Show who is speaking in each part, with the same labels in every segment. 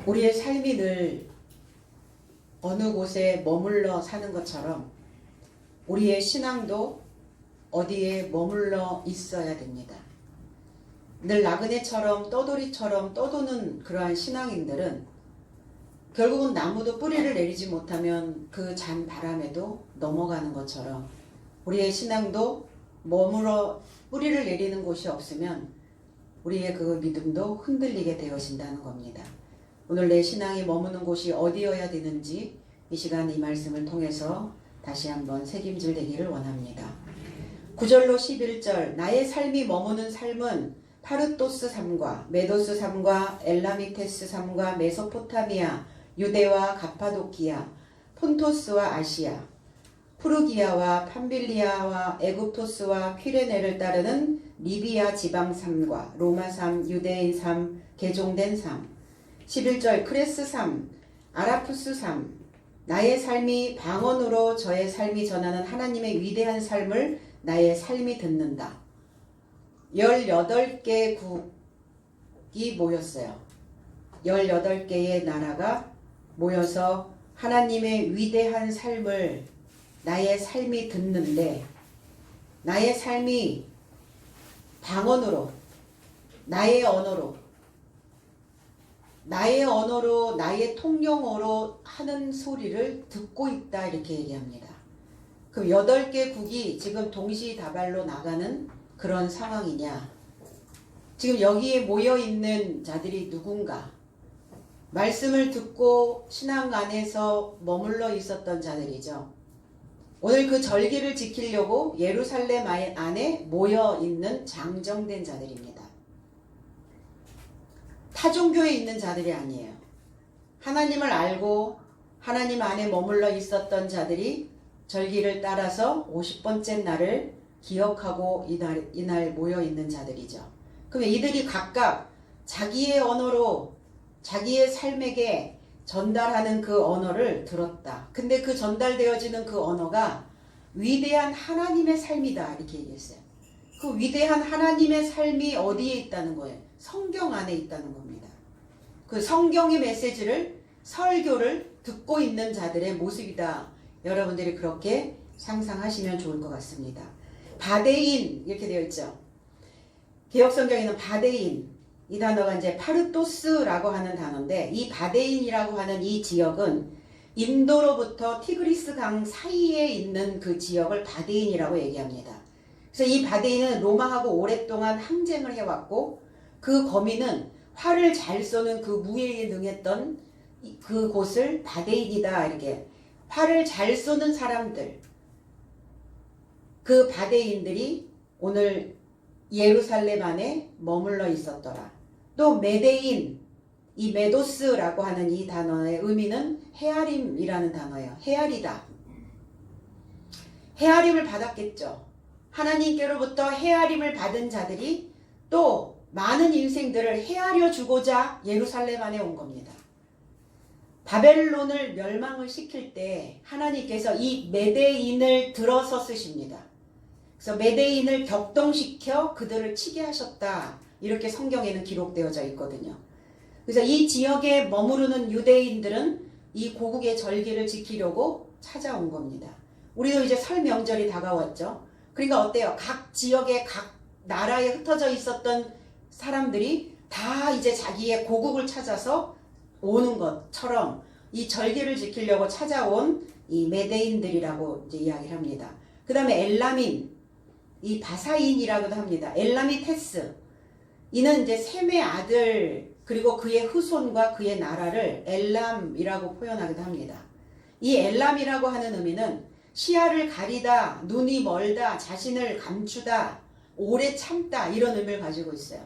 Speaker 1: 우리의 삶이 늘 어느 곳에 머물러 사는 것처럼 우리의 신앙도 어디에 머물러 있어야 됩니다. 늘 나그네처럼 떠돌이처럼 떠도는 그러한 신앙인들은 결국은 나무도 뿌리를 내리지 못하면 그 잔 바람에도 넘어가는 것처럼 우리의 신앙도 머물러 뿌리를 내리는 곳이 없으면 우리의 그 믿음도 흔들리게 되어진다는 겁니다. 오늘 내 신앙이 머무는 곳이 어디여야 되는지 이 시간 이 말씀을 통해서 다시 한번 새김질 되기를 원합니다. 9절로 11절 나의 삶이 머무는 삶은 파르토스 삶과 메도스 삶과 엘라미테스 삶과 메소포타미아, 유대와 가파도키아, 폰토스와 아시아, 프루기아와 팜빌리아와 에굽토스와 퀴레네를 따르는 리비아 지방 삶과 로마 삶, 유대인 삶, 개종된 삶. 11절 크레스 삶, 아라푸스 삶. 나의 삶이 방언으로 저의 삶이 전하는 하나님의 위대한 삶을 나의 삶이 듣는다. 18개 국이 모였어요. 18개의 나라가 모여서 하나님의 위대한 삶을 나의 삶이 듣는데 나의 삶이 방언으로 나의 언어로 나의 통용어로 하는 소리를 듣고 있다 이렇게 얘기합니다. 그럼 8개 국이 지금 동시다발로 나가는 그런 상황이냐? 지금 여기에 모여있는 자들이 누군가? 말씀을 듣고 신앙 안에서 머물러 있었던 자들이죠. 오늘 그 절기를 지키려고 예루살렘 안에 모여있는 장정된 자들입니다. 타종교에 있는 자들이 아니에요. 하나님을 알고 하나님 안에 머물러 있었던 자들이 절기를 따라서 50번째 날을 기억하고 이날 모여있는 자들이죠. 그럼 이들이 각각 자기의 언어로 자기의 삶에게 전달하는 그 언어를 들었다. 근데 그 전달되어지는 그 언어가 위대한 하나님의 삶이다 이렇게 얘기했어요. 그 위대한 하나님의 삶이 어디에 있다는 거예요? 성경 안에 있다는 겁니다. 그 성경의 메시지를 설교를 듣고 있는 자들의 모습이다. 여러분들이 그렇게 상상하시면 좋을 것 같습니다. 바데인 이렇게 되어 있죠. 개역성경에는 바데인 이 단어가 이제 파르토스라고 하는 단어인데 이 바데인이라고 하는 이 지역은 인도로부터 티그리스 강 사이에 있는 그 지역을 바데인이라고 얘기합니다. 그래서 이 바데인은 로마하고 오랫동안 항쟁을 해왔고 그 거민은 활을 잘 쏘는 그 무예에 능했던 그 곳을 바데인이다 이렇게 활을 잘 쏘는 사람들 그 바데인들이 오늘 예루살렘 안에 머물러 있었더라. 또 메데인 이 메도스라고 하는 이 단어의 의미는 헤아림이라는 단어예요. 헤아리다. 헤아림을 받았겠죠. 하나님께로부터 헤아림을 받은 자들이 또 많은 인생들을 헤아려 주고자 예루살렘 안에 온 겁니다. 바벨론을 멸망을 시킬 때 하나님께서 이 메데인을 들어서 쓰십니다. 그래서 메데인을 격동시켜 그들을 치게 하셨다. 이렇게 성경에는 기록되어져 있거든요. 그래서 이 지역에 머무르는 유대인들은 이 고국의 절기를 지키려고 찾아온 겁니다. 우리도 이제 설 명절이 다가왔죠. 그러니까 어때요? 각 지역에 각 나라에 흩어져 있었던 사람들이 다 이제 자기의 고국을 찾아서 오는 것처럼 이 절기를 지키려고 찾아온 이 메데인들이라고 이제 이야기를 합니다. 그 다음에 엘라민, 이 바사인이라고도 합니다. 엘라미테스, 이는 이제 셈의 아들 그리고 그의 후손과 그의 나라를 엘람이라고 표현하기도 합니다. 이 엘람이라고 하는 의미는 시야를 가리다, 눈이 멀다, 자신을 감추다, 오래 참다 이런 의미를 가지고 있어요.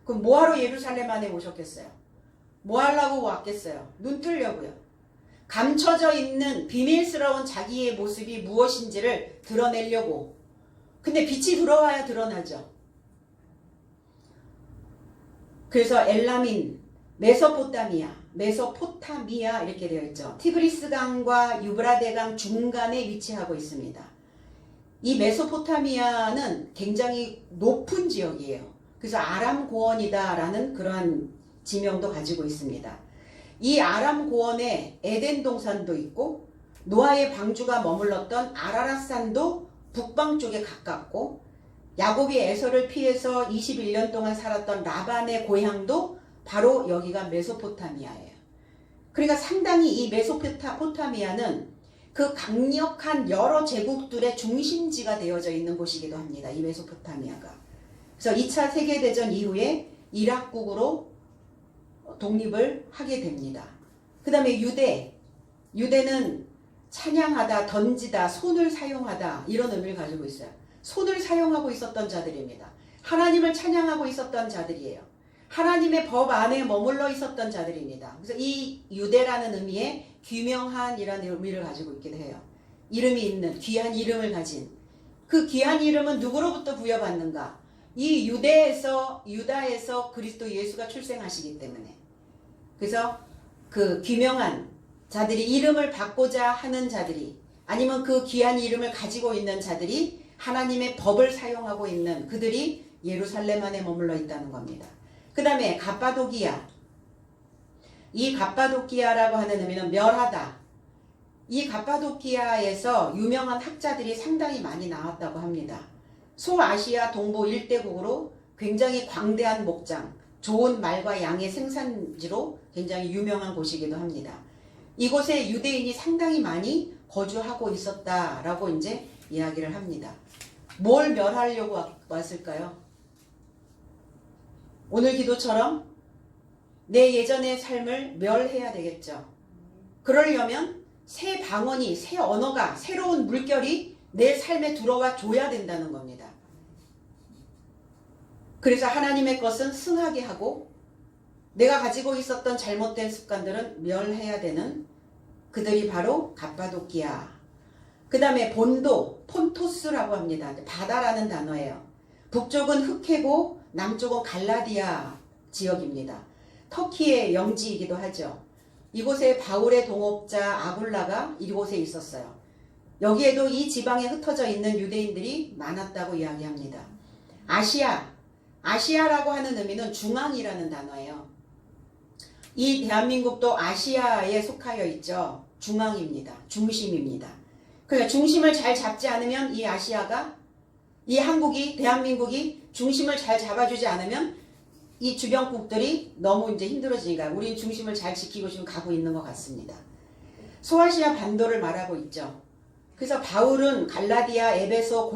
Speaker 1: 그럼 뭐하러 예루살렘 안에 오셨겠어요? 뭐 하려고 왔겠어요? 눈 뜨려고요. 감춰져 있는 비밀스러운 자기의 모습이 무엇인지를 드러내려고. 근데 빛이 들어와야 드러나죠. 그래서 엘라민, 메소포타미아 이렇게 되어 있죠. 티그리스 강과 유브라데 강 중간에 위치하고 있습니다. 이 메소포타미아는 굉장히 높은 지역이에요. 그래서 아람 고원이다라는 그러한 지명도 가지고 있습니다. 이 아람 고원에 에덴 동산도 있고 노아의 방주가 머물렀던 아라랏산도 북방 쪽에 가깝고 야곱이 에서를 피해서 21년 동안 살았던 라반의 고향도 바로 여기가 메소포타미아예요. 그러니까 상당히 이 메소포타미아는 그 강력한 여러 제국들의 중심지가 되어져 있는 곳이기도 합니다. 이 메소포타미아가. 그래서 2차 세계대전 이후에 이락국으로 독립을 하게 됩니다. 그 다음에 유대는 찬양하다, 던지다, 손을 사용하다 이런 의미를 가지고 있어요. 손을 사용하고 있었던 자들입니다. 하나님을 찬양하고 있었던 자들이에요. 하나님의 법 안에 머물러 있었던 자들입니다. 그래서 이 유대라는 의미에 귀명한이라는 의미를 가지고 있기도 해요. 이름이 있는 귀한 이름을 가진 그 귀한 이름은 누구로부터 부여받는가? 이 유다에서 그리스도 예수가 출생하시기 때문에. 그래서 그 귀명한 자들이 이름을 받고자 하는 자들이 아니면 그 귀한 이름을 가지고 있는 자들이 하나님의 법을 사용하고 있는 그들이 예루살렘 안에 머물러 있다는 겁니다. 그 다음에 갑바도기아. 이 갑바도기아라고 하는 의미는 멸하다. 이 갑바도기아에서 유명한 학자들이 상당히 많이 나왔다고 합니다. 소아시아 동부 일대국으로 굉장히 광대한 목장, 좋은 말과 양의 생산지로 굉장히 유명한 곳이기도 합니다. 이곳에 유대인이 상당히 많이 거주하고 있었다라고 이제 이야기를 합니다. 뭘 멸하려고 왔을까요? 오늘 기도처럼 내 예전의 삶을 멸해야 되겠죠. 그러려면 새 방언이, 새 언어가, 새로운 물결이 내 삶에 들어와 줘야 된다는 겁니다. 그래서 하나님의 것은 승하게 하고 내가 가지고 있었던 잘못된 습관들은 멸해야 되는 그들이 바로 갑바도기아. 그 다음에 본도, 폰토스라고 합니다. 바다라는 단어예요. 북쪽은 흑해고 남쪽은 갈라디아 지역입니다. 터키의 영지이기도 하죠. 이곳에 바울의 동업자 아굴라가 이곳에 있었어요. 여기에도 이 지방에 흩어져 있는 유대인들이 많았다고 이야기합니다. 아시아라고 하는 의미는 중앙이라는 단어예요. 이 대한민국도 아시아에 속하여 있죠. 중앙입니다. 중심입니다. 그러니까 중심을 잘 잡지 않으면 이 아시아가, 이 한국이, 대한민국이 중심을 잘 잡아주지 않으면 이 주변국들이 너무 이제 힘들어지니까 우린 중심을 잘 지키고 지금 가고 있는 것 같습니다. 소아시아 반도를 말하고 있죠. 그래서 바울은 갈라디아, 에베소,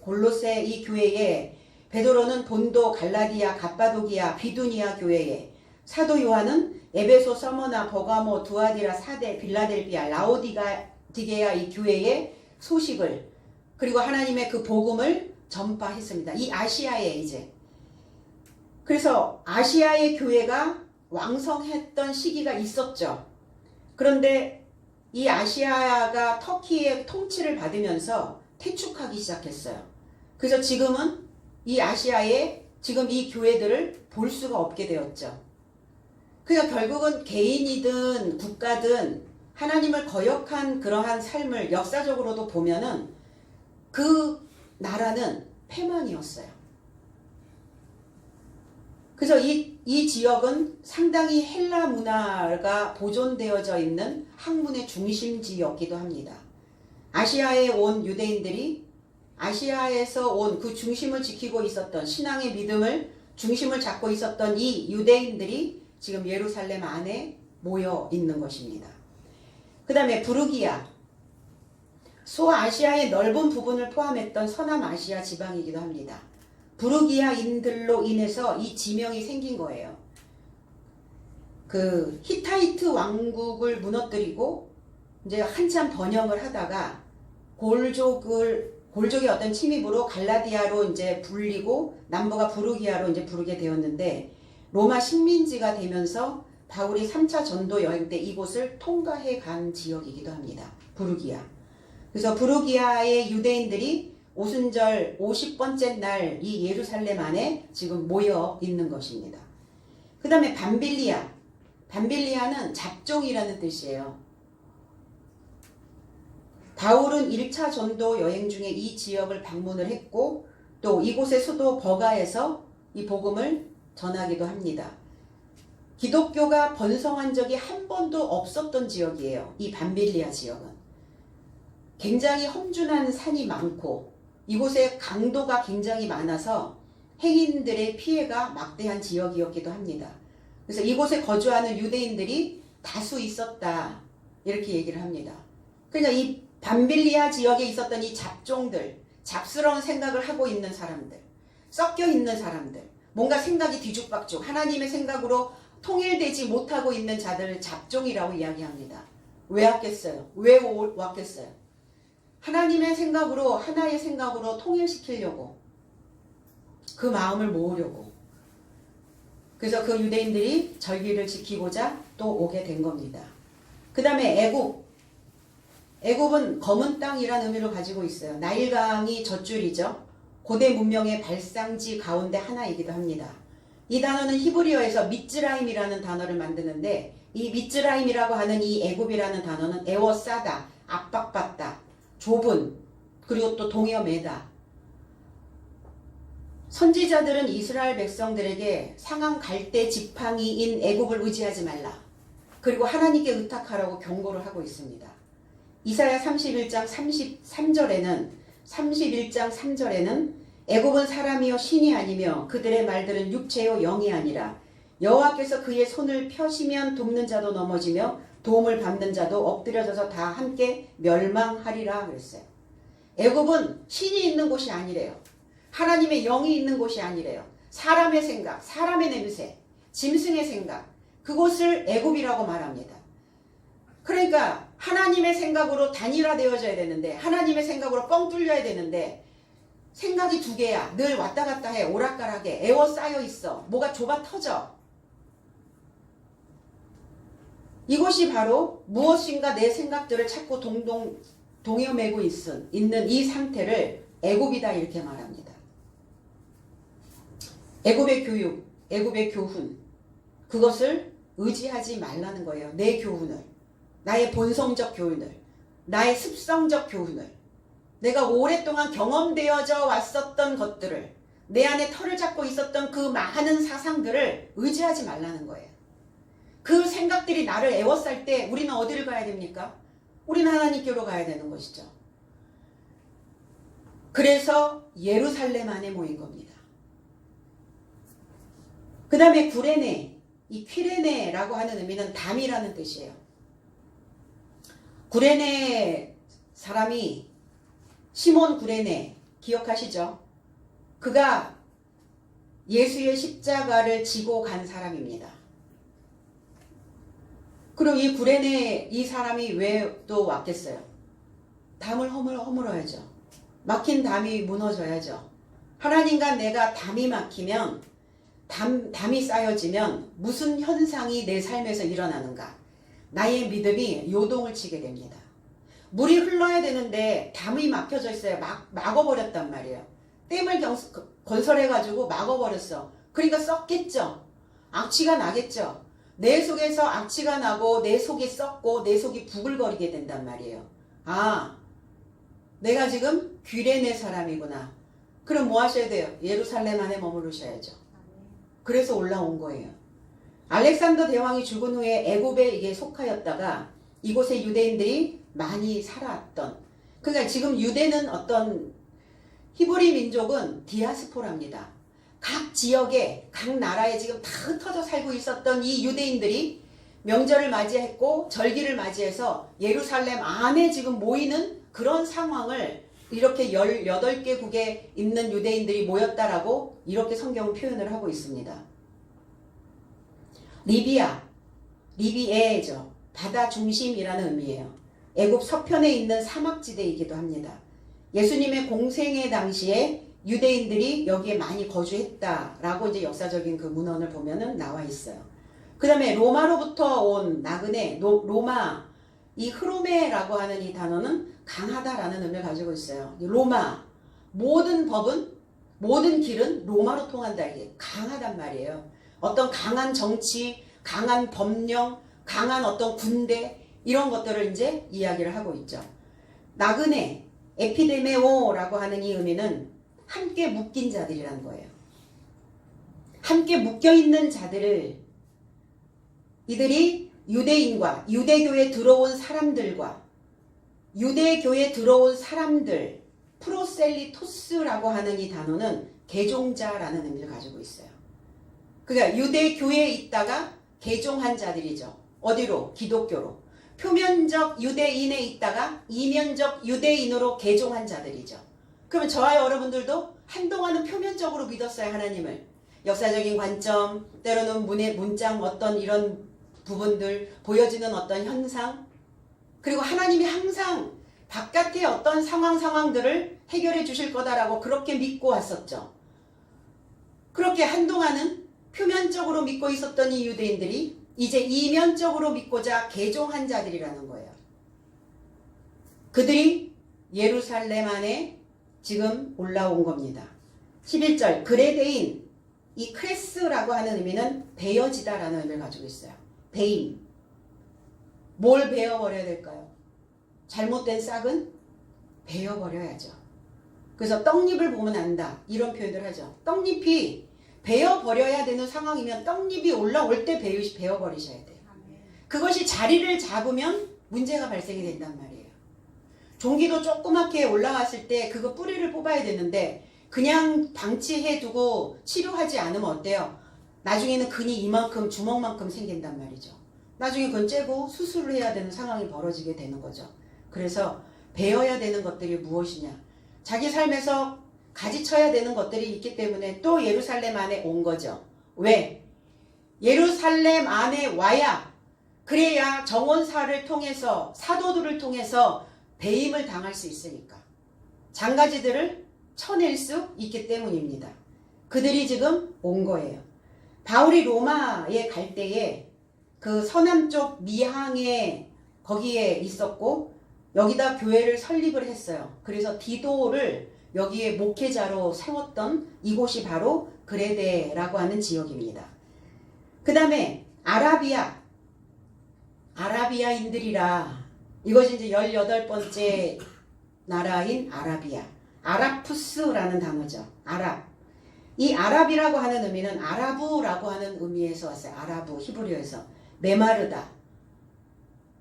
Speaker 1: 골로새 이 교회에, 베드로는 본도, 갈라디아, 갑바도기아, 비두니아 교회에, 사도 요한은 에베소, 서머나, 버가모, 두아디라, 사데, 빌라델비아, 라오디게아 이 교회의 소식을 그리고 하나님의 그 복음을 전파했습니다. 이 아시아에 이제. 그래서 아시아의 교회가 왕성했던 시기가 있었죠. 그런데 이 아시아가 터키의 통치를 받으면서 퇴축하기 시작했어요. 그래서 지금은 이 아시아에 지금 이 교회들을 볼 수가 없게 되었죠. 그러니까 결국은 개인이든 국가든 하나님을 거역한 그러한 삶을 역사적으로도 보면은 그 나라는 패망이었어요. 그래서 이 지역은 상당히 헬라 문화가 보존되어져 있는 학문의 중심지였기도 합니다. 아시아에 온 유대인들이 아시아에서 온 그 중심을 지키고 있었던 신앙의 믿음을 중심을 잡고 있었던 이 유대인들이 지금 예루살렘 안에 모여 있는 것입니다. 그 다음에 부르기아. 소아시아의 넓은 부분을 포함했던 서남아시아 지방이기도 합니다. 부르기아인들로 인해서 이 지명이 생긴 거예요. 그 히타이트 왕국을 무너뜨리고 이제 한참 번영을 하다가 골족의 어떤 침입으로 갈라디아로 이제 불리고 남부가 부르기아로 이제 부르게 되었는데 로마 식민지가 되면서 바울이 3차 전도 여행 때 이곳을 통과해 간 지역이기도 합니다. 부르기아. 그래서 부르기아의 유대인들이 오순절 50번째 날 이 예루살렘 안에 지금 모여 있는 것입니다. 그 다음에 밤빌리아. 밤빌리아는 잡종이라는 뜻이에요. 바울은 1차 전도 여행 중에 이 지역을 방문을 했고 또 이곳의 수도 버가에서 이 복음을 전하기도 합니다. 기독교가 번성한 적이 한 번도 없었던 지역이에요. 이 밤빌리아 지역은. 굉장히 험준한 산이 많고 이곳에 강도가 굉장히 많아서 행인들의 피해가 막대한 지역이었기도 합니다. 그래서 이곳에 거주하는 유대인들이 다수 있었다. 이렇게 얘기를 합니다. 그러니까 이 밤빌리아 지역에 있었던 이 잡종들, 잡스러운 생각을 하고 있는 사람들, 섞여 있는 사람들, 뭔가 생각이 뒤죽박죽, 하나님의 생각으로 통일되지 못하고 있는 자들을 잡종이라고 이야기합니다. 왜 왔겠어요? 왜 왔겠어요? 하나님의 생각으로, 하나의 생각으로 통일시키려고, 그 마음을 모으려고. 그래서 그 유대인들이 절기를 지키고자 또 오게 된 겁니다. 그 다음에 애굽. 애굽은 검은 땅이라는 의미를 가지고 있어요. 나일강이 젖줄이죠. 고대 문명의 발상지 가운데 하나이기도 합니다. 이 단어는 히브리어에서 미츠라임이라는 단어를 만드는데 이 미츠라임이라고 하는 이 애굽이라는 단어는 에워싸다, 압박받다, 좁은, 그리고 또 동여매다. 선지자들은 이스라엘 백성들에게 상한 갈대 지팡이인 애굽을 의지하지 말라. 그리고 하나님께 의탁하라고 경고를 하고 있습니다. 이사야 31장 31장 3절에는 애굽은 사람이요 신이 아니며 그들의 말들은 육체요 영이 아니라 여호와께서 그의 손을 펴시면 돕는 자도 넘어지며 도움을 받는 자도 엎드려져서 다 함께 멸망하리라 그랬어요. 애굽은 신이 있는 곳이 아니래요. 하나님의 영이 있는 곳이 아니래요. 사람의 생각, 사람의 냄새, 짐승의 생각, 그곳을 애굽이라고 말합니다. 그러니까 하나님의 생각으로 단일화되어져야 되는데 하나님의 생각으로 뻥 뚫려야 되는데 생각이 두 개야. 늘 왔다 갔다 해. 오락가락해. 에워싸여 있어. 뭐가 좁아 터져. 이것이 바로 무엇인가 내 생각들을 자꾸 동여매고 있는 이 상태를 애굽이다 이렇게 말합니다. 애굽의 교육, 애굽의 교훈, 그것을 의지하지 말라는 거예요. 내 교훈을, 나의 본성적 교훈을, 나의 습성적 교훈을, 내가 오랫동안 경험되어져 왔었던 것들을, 내 안에 털을 잡고 있었던 그 많은 사상들을 의지하지 말라는 거예요. 그 생각들이 나를 애워쌀 때 우리는 어디를 가야 됩니까? 우리는 하나님께로 가야 되는 것이죠. 그래서 예루살렘 안에 모인 겁니다. 그 다음에 구레네, 이 퀴레네라고 하는 의미는 담이라는 뜻이에요. 구레네 사람이 시몬 구레네 기억하시죠? 그가 예수의 십자가를 지고 간 사람입니다. 그리고 이 구레네 이 사람이 왜 또 왔겠어요? 담을 허물어야죠. 막힌 담이 무너져야죠. 하나님과 내가 담이 막히면 담이 쌓여지면 무슨 현상이 내 삶에서 일어나는가? 나의 믿음이 요동을 치게 됩니다. 물이 흘러야 되는데 담이 막혀져 있어요. 막아버렸단 말이에요. 댐을 건설해가지고 막아버렸어. 그러니까 썩겠죠. 악취가 나겠죠. 내 속에서 악취가 나고 내 속이 썩고 내 속이 부글거리게 된단 말이에요. 아, 내가 지금 귀레네 사람이구나. 그럼 뭐 하셔야 돼요? 예루살렘 안에 머무르셔야죠. 그래서 올라온 거예요. 알렉산더 대왕이 죽은 후에 애굽에 이게 속하였다가 이곳에 유대인들이 많이 살아왔던, 그러니까 지금 유대는 어떤 히브리 민족은 디아스포라입니다. 각 지역에 각 나라에 지금 다 흩어져 살고 있었던 이 유대인들이 명절을 맞이했고 절기를 맞이해서 예루살렘 안에 지금 모이는 그런 상황을 이렇게 18개국에 있는 유대인들이 모였다라고 이렇게 성경은 표현을 하고 있습니다. 리비에죠. 바다 중심이라는 의미예요. 애굽 서편에 있는 사막지대이기도 합니다. 예수님의 공생애 당시에 유대인들이 여기에 많이 거주했다라고 이제 역사적인 그 문헌을 보면은 나와 있어요. 그 다음에 로마로부터 온 나그네, 로마, 이 흐로메라고 하는 이 단어는 강하다라는 의미를 가지고 있어요. 로마, 모든 법은, 모든 길은 로마로 통한다. 이게 강하단 말이에요. 어떤 강한 정치, 강한 법령, 강한 어떤 군대, 이런 것들을 이제 이야기를 하고 있죠. 나그네, 에피데메오라고 하는 이 의미는 함께 묶인 자들이란 거예요. 함께 묶여있는 자들을 이들이 유대인과 유대교에 들어온 사람들과 유대교에 들어온 사람들, 프로셀리토스라고 하는 이 단어는 개종자라는 의미를 가지고 있어요. 그러니까 유대교에 있다가 개종한 자들이죠. 어디로? 기독교로. 표면적 유대인에 있다가 이면적 유대인으로 개종한 자들이죠. 그러면 저와 여러분들도 한동안은 표면적으로 믿었어요, 하나님을. 역사적인 관점, 때로는 문장 어떤 이런 부분들, 보여지는 어떤 현상, 그리고 하나님이 항상 바깥의 어떤 상황들을 해결해 주실 거다라고 그렇게 믿고 왔었죠. 그렇게 한동안은 표면적으로 믿고 있었던 이 유대인들이 이제 이면적으로 믿고자 개종한 자들이라는 거예요. 그들이 예루살렘 안에 지금 올라온 겁니다. 11절 그레데인, 이 크레스라고 하는 의미는 베어지다라는 의미를 가지고 있어요. 베임. 뭘 베어버려야 될까요? 잘못된 싹은 베어버려야죠. 그래서 떡잎을 보면 안다, 이런 표현을 하죠. 떡잎이 베어버려야 되는 상황이면 떡잎이 올라올 때 베어버리셔야 돼요. 그것이 자리를 잡으면 문제가 발생이 된단 말이에요. 종기도 조그맣게 올라왔을 때 그거 뿌리를 뽑아야 되는데 그냥 방치해두고 치료하지 않으면 어때요? 나중에는 근이 이만큼, 주먹만큼 생긴단 말이죠. 나중에 그건 째고 수술을 해야 되는 상황이 벌어지게 되는 거죠. 그래서 베어야 되는 것들이 무엇이냐? 자기 삶에서 가지쳐야 되는 것들이 있기 때문에 또 예루살렘 안에 온 거죠. 왜? 예루살렘 안에 와야, 그래야 정원사를 통해서, 사도들을 통해서 배임을 당할 수 있으니까. 장가지들을 쳐낼 수 있기 때문입니다. 그들이 지금 온 거예요. 바울이 로마에 갈 때에 그 서남쪽 미항에 거기에 있었고 여기다 교회를 설립을 했어요. 그래서 디도를 여기에 목회자로 세웠던 이곳이 바로 그레데라고 하는 지역입니다. 그 다음에 아라비아인들이라, 이것이 이제 18번째 나라인 아라비아. 아랍푸스라는 단어죠. 아랍. 이 아랍이라고 하는 의미는 아라브라고 하는 의미에서 왔어요. 아라브, 히브리어에서. 메마르다.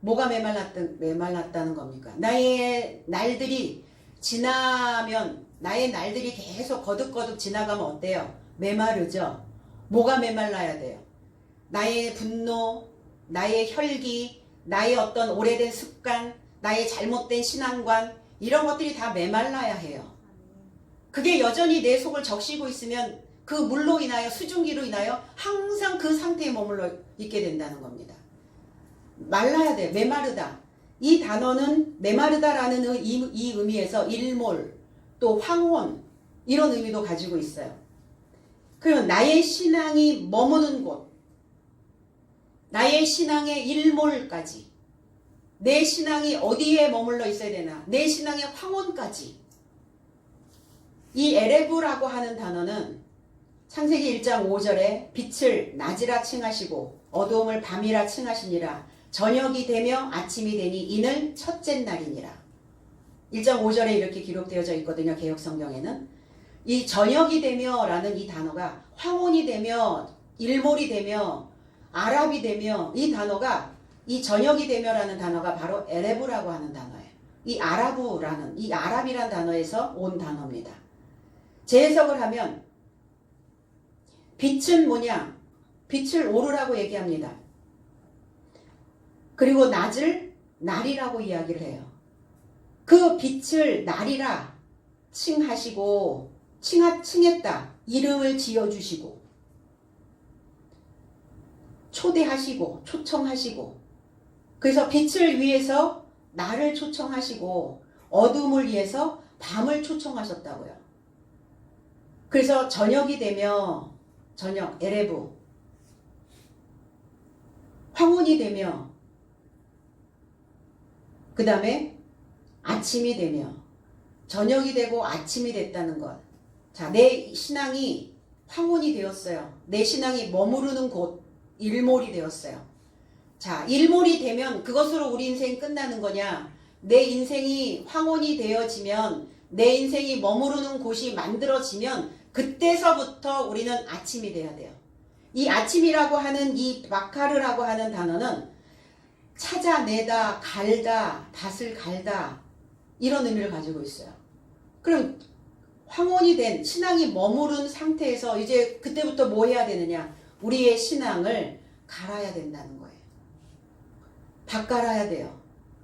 Speaker 1: 뭐가 메말랐다는 겁니까? 나의 날들이 지나면, 나의 날들이 계속 거듭거듭 지나가면 어때요? 메마르죠. 뭐가 메말라야 돼요? 나의 분노, 나의 혈기, 나의 어떤 오래된 습관, 나의 잘못된 신앙관, 이런 것들이 다 메말라야 해요. 그게 여전히 내 속을 적시고 있으면 그 물로 인하여, 수증기로 인하여 항상 그 상태에 머물러 있게 된다는 겁니다. 말라야 돼. 메마르다. 이 단어는 메마르다라는 이 의미에서 일몰, 또 황혼, 이런 의미도 가지고 있어요. 그러면 나의 신앙이 머무는 곳, 나의 신앙의 일몰까지, 내 신앙이 어디에 머물러 있어야 되나, 내 신앙의 황혼까지. 이 에레브라고 하는 단어는 창세기 1장 5절에 빛을 낮이라 칭하시고 어두움을 밤이라 칭하시니라. 저녁이 되며 아침이 되니 이는 첫째 날이니라. 1장 5절에 이렇게 기록되어져 있거든요. 개역성경에는. 이 저녁이 되며 라는 이 단어가 황혼이 되며, 일몰이 되며, 아랍이 되며, 이 단어가, 이 저녁이 되며 라는 단어가 바로 에레브라고 하는 단어예요. 이 아라브라는, 이 아랍이라는 단어에서 온 단어입니다. 재해석을 하면 빛은 뭐냐? 빛을 오르라고 얘기합니다. 그리고 낮을 날이라고 이야기를 해요. 그 빛을 날이라 칭하시고, 칭했다. 이름을 지어주시고, 초대하시고, 초청하시고, 그래서 빛을 위해서 날을 초청하시고, 어둠을 위해서 밤을 초청하셨다고요. 그래서 저녁이 되며, 저녁, 에레브, 황혼이 되며, 그 다음에 아침이 되며, 저녁이 되고 아침이 됐다는 것. 자, 내 신앙이 황혼이 되었어요. 내 신앙이 머무르는 곳, 일몰이 되었어요. 자, 일몰이 되면 그것으로 우리 인생이 끝나는 거냐? 내 인생이 황혼이 되어지면, 내 인생이 머무르는 곳이 만들어지면 그때서부터 우리는 아침이 돼야 돼요. 이 아침이라고 하는 이 바카르라고 하는 단어는 찾아내다, 갈다, 밭을 갈다 이런 의미를 가지고 있어요. 그럼 황혼이 된 신앙이 머무른 상태에서 이제 그때부터 뭐 해야 되느냐? 우리의 신앙을 갈아야 된다는 거예요. 밭 갈아야 돼요.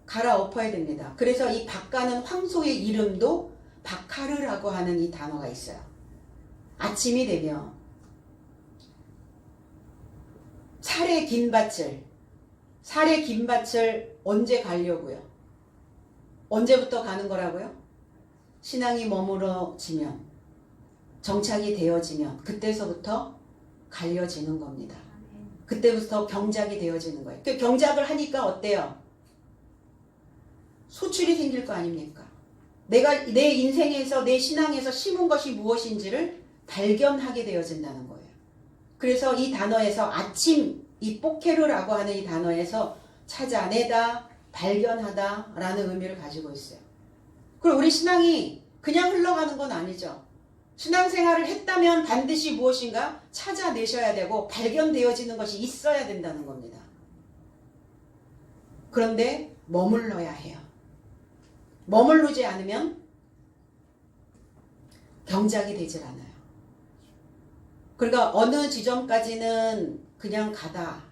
Speaker 1: 갈아엎어야 됩니다. 그래서 이 밭 가는 황소의 이름도 바카르라고 하는 이 단어가 있어요. 아침이 되면 살의 긴 밭을 언제 가려고요? 언제부터 가는 거라고요? 신앙이 머무러지면, 정착이 되어지면 그때서부터 갈려지는 겁니다. 그때부터 경작이 되어지는 거예요. 그 경작을 하니까 어때요? 소출이 생길 거 아닙니까? 내가 내 인생에서 내 신앙에서 심은 것이 무엇인지를 발견하게 되어진다는 거예요. 그래서 이 단어에서 아침, 이 포케르라고 하는 이 단어에서 찾아내다, 발견하다 라는 의미를 가지고 있어요. 그리고 우리 신앙이 그냥 흘러가는 건 아니죠. 신앙생활을 했다면 반드시 무엇인가 찾아내셔야 되고 발견되어지는 것이 있어야 된다는 겁니다. 그런데 머물러야 해요. 머무르지 않으면 경작이 되질 않아요. 그러니까 어느 지점까지는 그냥 가다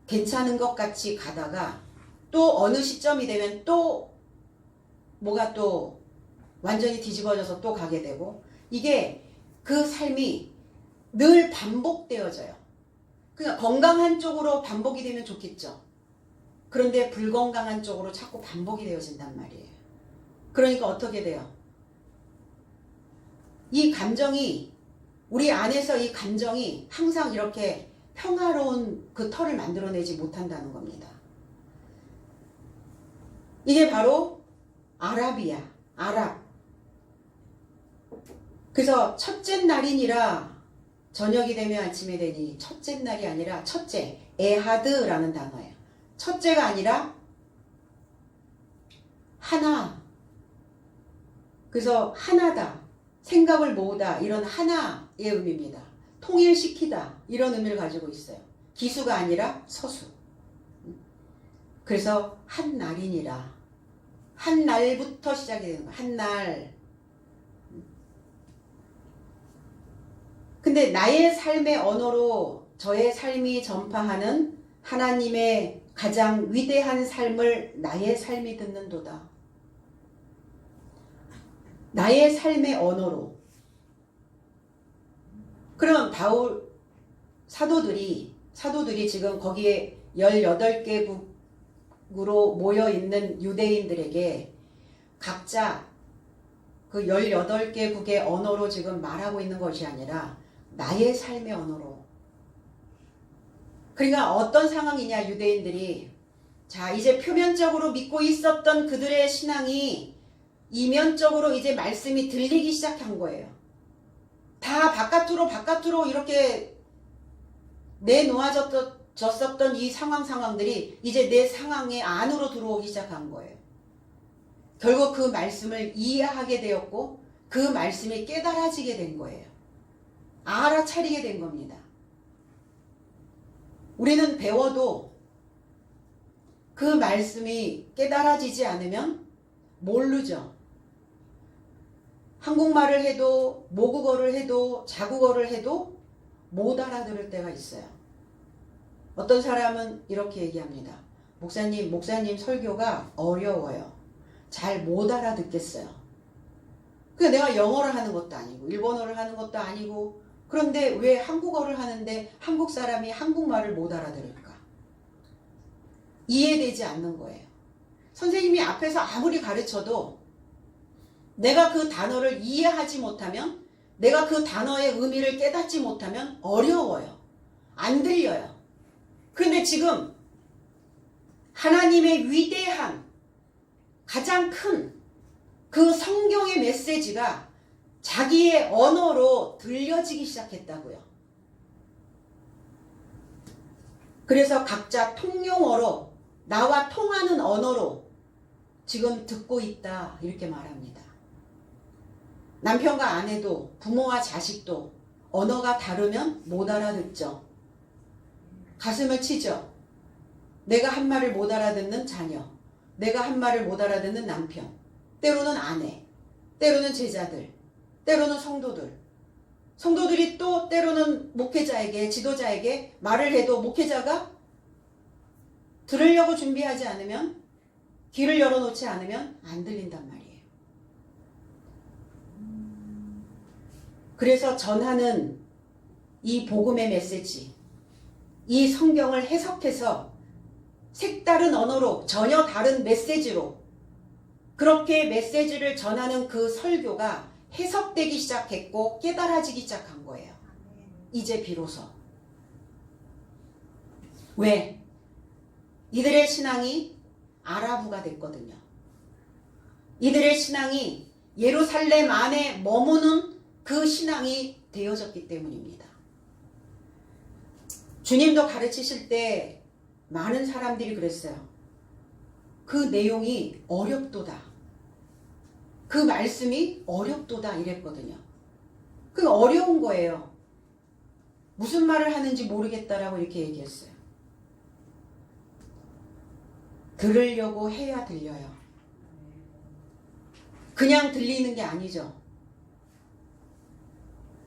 Speaker 1: 괜찮은 것 같이 가다가 또 어느 시점이 되면 또 뭐가 또 완전히 뒤집어져서 또 가게 되고 이게 그 삶이 늘 반복되어져요. 그러니까 건강한 쪽으로 반복이 되면 좋겠죠. 그런데 불건강한 쪽으로 자꾸 반복이 되어진단 말이에요. 그러니까 어떻게 돼요? 이 감정이 우리 안에서 이 감정이 항상 이렇게 평화로운 그 터를 만들어내지 못한다는 겁니다. 이게 바로 아랍이야. 아랍. 그래서 첫째 날이니라 저녁이 되면 아침이 되니 첫째 날이 아니라 첫째 에하드라는 단어예요. 첫째가 아니라 하나. 그래서 하나다. 생각을 모으다. 이런 하나의 의미입니다. 통일시키다. 이런 의미를 가지고 있어요. 기수가 아니라 서수. 그래서 한 날이니라. 한 날부터 시작이 되는 거예요. 한 날. 근데 나의 삶의 언어로 저의 삶이 전파하는 하나님의 가장 위대한 삶을 나의 삶이 듣는도다. 나의 삶의 언어로. 그럼 바울 사도들이 지금 거기에 18개국으로 모여있는 유대인들에게 각자 그 18개국의 언어로 지금 말하고 있는 것이 아니라 나의 삶의 언어로. 그러니까 어떤 상황이냐 유대인들이 자 이제 표면적으로 믿고 있었던 그들의 신앙이 이면적으로 이제 말씀이 들리기 시작한 거예요. 다 바깥으로 이렇게 내놓아졌었던 이 상황들이 이제 내 상황의 안으로 들어오기 시작한 거예요. 결국 그 말씀을 이해하게 되었고 그 말씀이 깨달아지게 된 거예요. 알아차리게 된 겁니다. 우리는 배워도 그 말씀이 깨달아지지 않으면 모르죠. 한국말을 해도 모국어를 해도 자국어를 해도 못 알아들을 때가 있어요. 어떤 사람은 이렇게 얘기합니다. 목사님 설교가 어려워요. 잘 못 알아듣겠어요. 그러니까 내가 영어를 하는 것도 아니고 일본어를 하는 것도 아니고 그런데 왜 한국어를 하는데 한국 사람이 한국말을 못 알아들을까? 이해되지 않는 거예요. 선생님이 앞에서 아무리 가르쳐도 내가 그 단어를 이해하지 못하면 내가 그 단어의 의미를 깨닫지 못하면 어려워요. 안 들려요. 그런데 지금 하나님의 위대한 가장 큰 그 성경의 메시지가 자기의 언어로 들려지기 시작했다고요. 그래서 각자 통용어로 나와 통하는 언어로 지금 듣고 있다 이렇게 말합니다. 남편과 아내도 부모와 자식도 언어가 다르면 못 알아듣죠. 가슴을 치죠. 내가 한 말을 못 알아듣는 자녀, 내가 한 말을 못 알아듣는 남편, 때로는 아내, 때로는 제자들, 때로는 성도들. 성도들이 또 때로는 목회자에게, 지도자에게 말을 해도 목회자가 들으려고 준비하지 않으면, 귀를 열어놓지 않으면 안 들린단 말이에요. 그래서 전하는 이 복음의 메시지, 이 성경을 해석해서 색다른 언어로 전혀 다른 메시지로 그렇게 메시지를 전하는 그 설교가 해석되기 시작했고 깨달아지기 시작한 거예요. 이제 비로소. 왜? 이들의 신앙이 아라부가 됐거든요. 이들의 신앙이 예루살렘 안에 머무는 그 신앙이 되어졌기 때문입니다. 주님도 가르치실 때 많은 사람들이 그랬어요. 그 내용이 어렵도다. 그 말씀이 어렵도다 이랬거든요. 그 어려운 거예요. 무슨 말을 하는지 모르겠다라고 이렇게 얘기했어요. 들으려고 해야 들려요. 그냥 들리는 게 아니죠.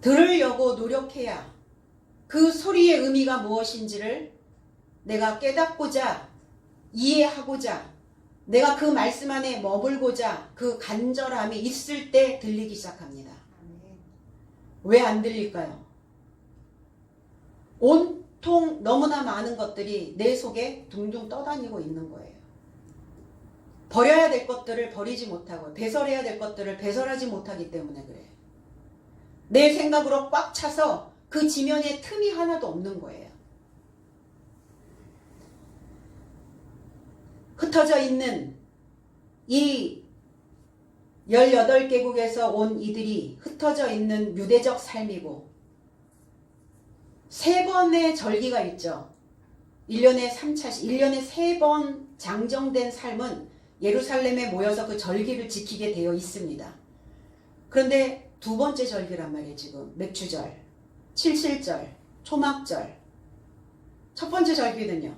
Speaker 1: 들으려고 노력해야 그 소리의 의미가 무엇인지를 내가 깨닫고자, 이해하고자, 내가 그 말씀 안에 머물고자 그 간절함이 있을 때 들리기 시작합니다. 왜 안 들릴까요? 온통 너무나 많은 것들이 내 속에 둥둥 떠다니고 있는 거예요. 버려야 될 것들을 버리지 못하고 배설해야 될 것들을 배설하지 못하기 때문에 그래요. 내 생각으로 꽉 차서 그 지면에 틈이 하나도 없는 거예요. 흩어져 있는 이 18개국에서 온 이들이 흩어져 있는 유대적 삶이고 3번의 절기가 있죠. 1년에 3번 장정된 삶은 예루살렘에 모여서 그 절기를 지키게 되어 있습니다. 그런데 두 번째 절기란 말이에요. 지금 맥주절, 칠칠절, 초막절. 첫 번째 절기는요.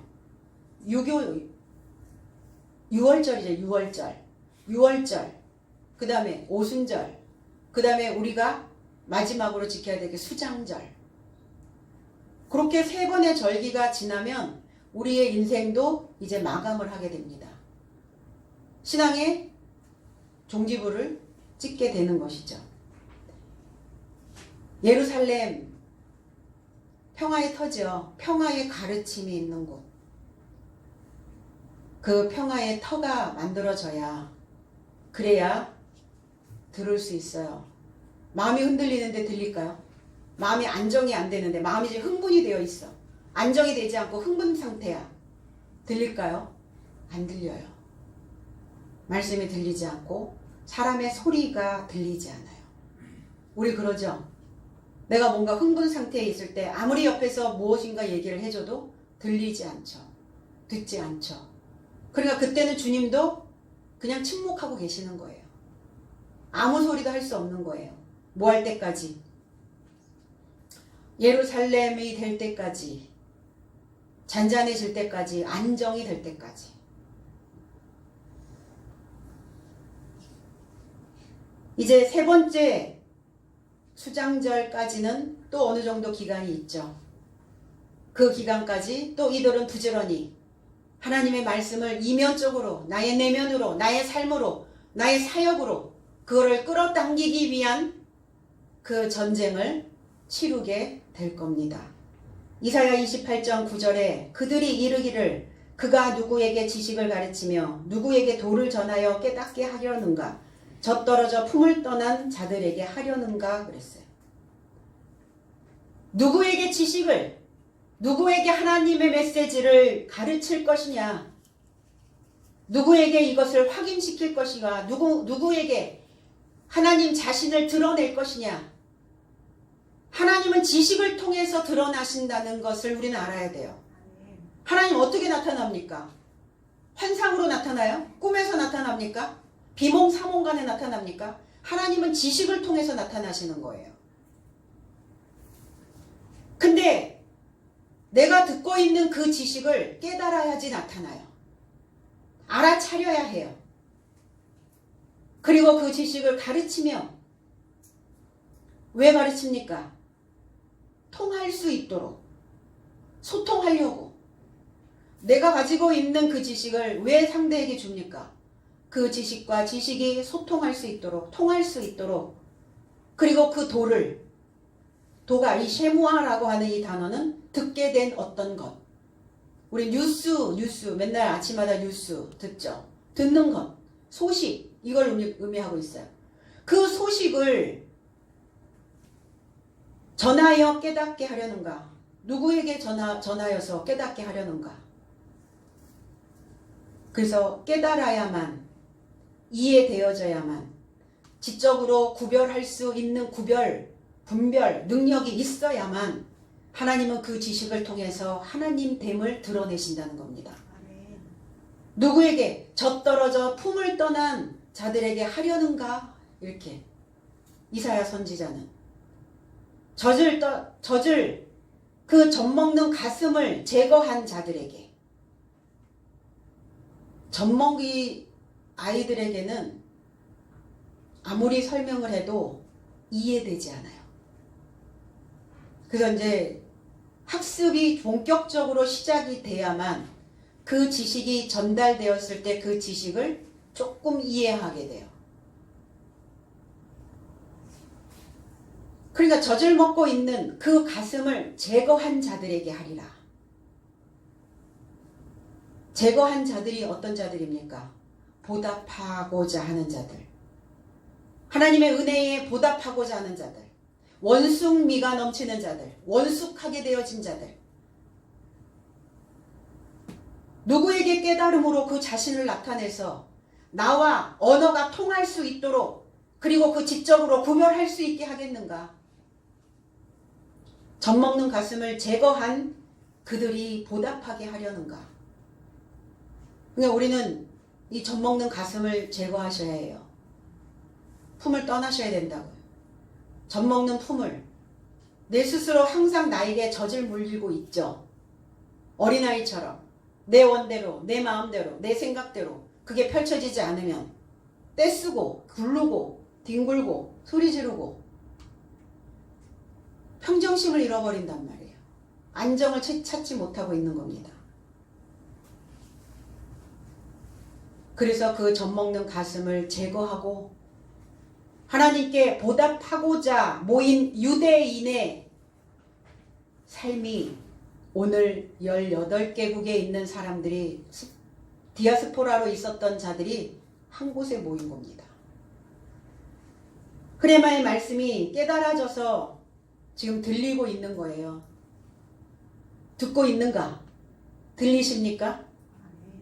Speaker 1: 6월절이죠. 6월절. 그 다음에 오순절. 그 다음에 우리가 마지막으로 지켜야 될 게 수장절. 그렇게 3번의 절기가 지나면 우리의 인생도 이제 마감을 하게 됩니다. 신앙의 종지부를 찍게 되는 것이죠. 예루살렘 평화의 터죠. 평화의 가르침이 있는 곳. 그 평화의 터가 만들어져야 그래야 들을 수 있어요. 마음이 흔들리는데 들릴까요? 마음이 안정이 안 되는데 마음이 지금 흥분이 되어 있어. 안정이 되지 않고 흥분 상태야. 들릴까요? 안 들려요. 말씀이 들리지 않고 사람의 소리가 들리지 않아요. 우리 그러죠? 내가 뭔가 흥분 상태에 있을 때 아무리 옆에서 무엇인가 얘기를 해줘도 들리지 않죠. 듣지 않죠. 그러니까 그때는 주님도 그냥 침묵하고 계시는 거예요. 아무 소리도 할 수 없는 거예요. 뭐 할 때까지? 예루살렘이 될 때까지, 잔잔해질 때까지, 안정이 될 때까지. 이제 3번째 수장절까지는 또 어느 정도 기간이 있죠. 그 기간까지 또 이들은 부지런히 하나님의 말씀을 이면적으로, 나의 내면으로, 나의 삶으로, 나의 사역으로 그거를 끌어당기기 위한 그 전쟁을 치르게 될 겁니다. 이사야 28장 9절에 그들이 이르기를 그가 누구에게 지식을 가르치며 누구에게 도를 전하여 깨닫게 하려는가, 젖떨어져 품을 떠난 자들에게 하려는가 그랬어요. 누구에게 지식을, 누구에게 하나님의 메시지를 가르칠 것이냐, 누구에게 이것을 확인시킬 것이냐, 누구에게 하나님 자신을 드러낼 것이냐. 하나님은 지식을 통해서 드러나신다는 것을 우리는 알아야 돼요. 하나님 어떻게 나타납니까? 환상으로 나타나요? 꿈에서 나타납니까? 비몽사몽간에 나타납니까? 하나님은 지식을 통해서 나타나시는 거예요. 근데 내가 듣고 있는 그 지식을 깨달아야지 나타나요. 알아차려야 해요. 그리고 그 지식을 가르치며 왜 가르칩니까? 통할 수 있도록 소통하려고. 내가 가지고 있는 그 지식을 왜 상대에게 줍니까? 그 지식과 지식이 소통할 수 있도록, 통할 수 있도록. 그리고 그 도가 이 쉐무아라고 하는 이 단어는 듣게 된 어떤 것. 우리 뉴스 맨날 아침마다 뉴스 듣죠. 듣는 것, 소식, 이걸 의미하고 있어요. 그 소식을 전하여 깨닫게 하려는가? 누구에게 전하여서 깨닫게 하려는가? 그래서 깨달아야만, 이해되어져야만, 지적으로 구별할 수 있는 분별, 능력이 있어야만 하나님은 그 지식을 통해서 하나님 됨을 드러내신다는 겁니다. 누구에게? 젖떨어져 품을 떠난 자들에게 하려는가? 이렇게 이사야 선지자는 젖을 그 젖먹는 가슴을 제거한 자들에게, 젖먹이 아이들에게는 아무리 설명을 해도 이해되지 않아요. 그래서 이제 학습이 본격적으로 시작이 돼야만 그 지식이 전달되었을 때 그 지식을 조금 이해하게 돼요. 그러니까 젖을 먹고 있는 그 가슴을 제거한 자들에게 하리라. 제거한 자들이 어떤 자들입니까? 보답하고자 하는 자들. 하나님의 은혜에 보답하고자 하는 자들. 원숭미가 넘치는 자들. 원숙하게 되어진 자들. 누구에게 깨달음으로 그 자신을 나타내서 나와 언어가 통할 수 있도록, 그리고 그 지적으로 구별할 수 있게 하겠는가? 젖먹는 가슴을 제거한 그들이 보답하게 하려는가? 그러니까 우리는 이 젖먹는 가슴을 제거하셔야 해요. 품을 떠나셔야 된다고요. 젖먹는 품을. 내 스스로 항상 나에게 젖을 물리고 있죠. 어린아이처럼 내 원대로, 내 마음대로, 내 생각대로 그게 펼쳐지지 않으면 떼쓰고 굴르고 뒹굴고 소리 지르고 평정심을 잃어버린단 말이에요. 안정을 찾지 못하고 있는 겁니다. 그래서 그 젖먹는 가슴을 제거하고 하나님께 보답하고자 모인 유대인의 삶이 오늘 18개국에 있는 사람들이, 디아스포라로 있었던 자들이 한 곳에 모인 겁니다. 흐레마의 말씀이 깨달아져서 지금 들리고 있는 거예요. 듣고 있는가? 들리십니까?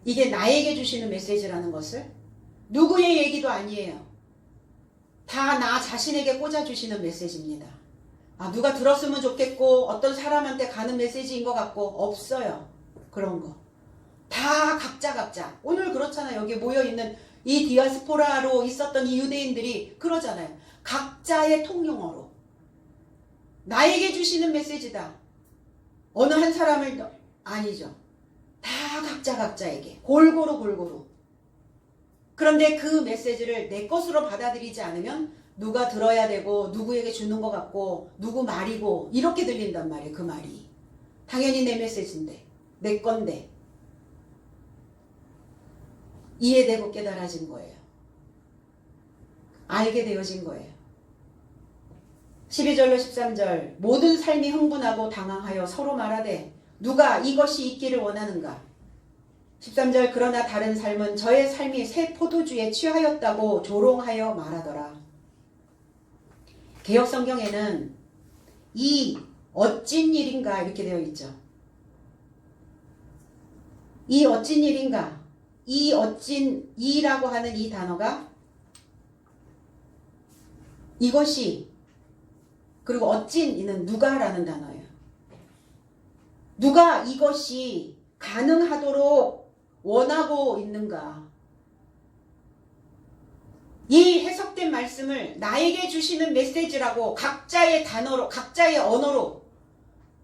Speaker 1: 이게 나에게 주시는 메시지라는 것을, 누구의 얘기도 아니에요. 다 나 자신에게 꽂아주시는 메시지입니다. 누가 들었으면 좋겠고 어떤 사람한테 가는 메시지인 것 같고, 없어요. 그런 거. 다 각자. 오늘 그렇잖아요. 여기 모여있는 이 디아스포라로 있었던 이 유대인들이 그러잖아요. 각자의 통용어로 나에게 주시는 메시지다. 어느 한 사람을 아니죠. 다 각자에게 골고루. 그런데 그 메시지를 내 것으로 받아들이지 않으면 누가 들어야 되고 누구에게 주는 것 같고 누구 말이고 이렇게 들린단 말이에요. 그 말이 당연히 내 메시지인데, 내 건데. 이해되고 깨달아진 거예요. 알게 되어진 거예요. 12절로 13절 모든 삶이 흥분하고 당황하여 서로 말하되 누가 이것이 있기를 원하는가? 13절 그러나 다른 삶은 저의 삶이 새 포도주에 취하였다고 조롱하여 말하더라. 개역성경에는 이 어찐 일인가 이렇게 되어 있죠. 이 어찐 일인가, 이 어찐 이라고 하는 이 단어가 이것이, 그리고 어찐 이는 누가라는 단어예요. 누가 이것이 가능하도록 원하고 있는가? 이 해석된 말씀을 나에게 주시는 메시지라고 각자의 단어로, 각자의 언어로,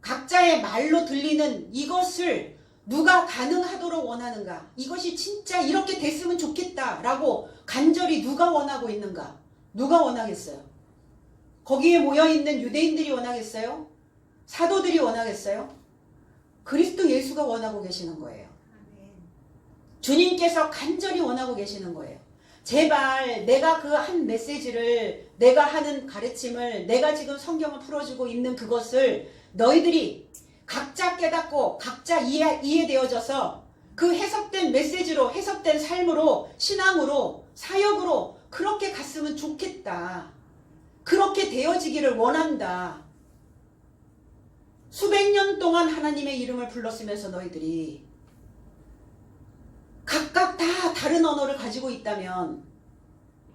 Speaker 1: 각자의 말로 들리는 이것을 누가 가능하도록 원하는가? 이것이 진짜 이렇게 됐으면 좋겠다라고 간절히 누가 원하고 있는가? 누가 원하겠어요? 거기에 모여있는 유대인들이 원하겠어요? 사도들이 원하겠어요? 그리스도 예수가 원하고 계시는 거예요. 주님께서 간절히 원하고 계시는 거예요. 제발 내가 그 한 메시지를, 내가 하는 가르침을, 내가 지금 성경을 풀어주고 있는 그것을 너희들이 각자 깨닫고 각자 이해되어져서 그 해석된 메시지로, 해석된 삶으로, 신앙으로, 사역으로 그렇게 갔으면 좋겠다. 그렇게 되어지기를 원한다. 수백 년 동안 하나님의 이름을 불렀으면서 너희들이 각각 다 다른 언어를 가지고 있다면,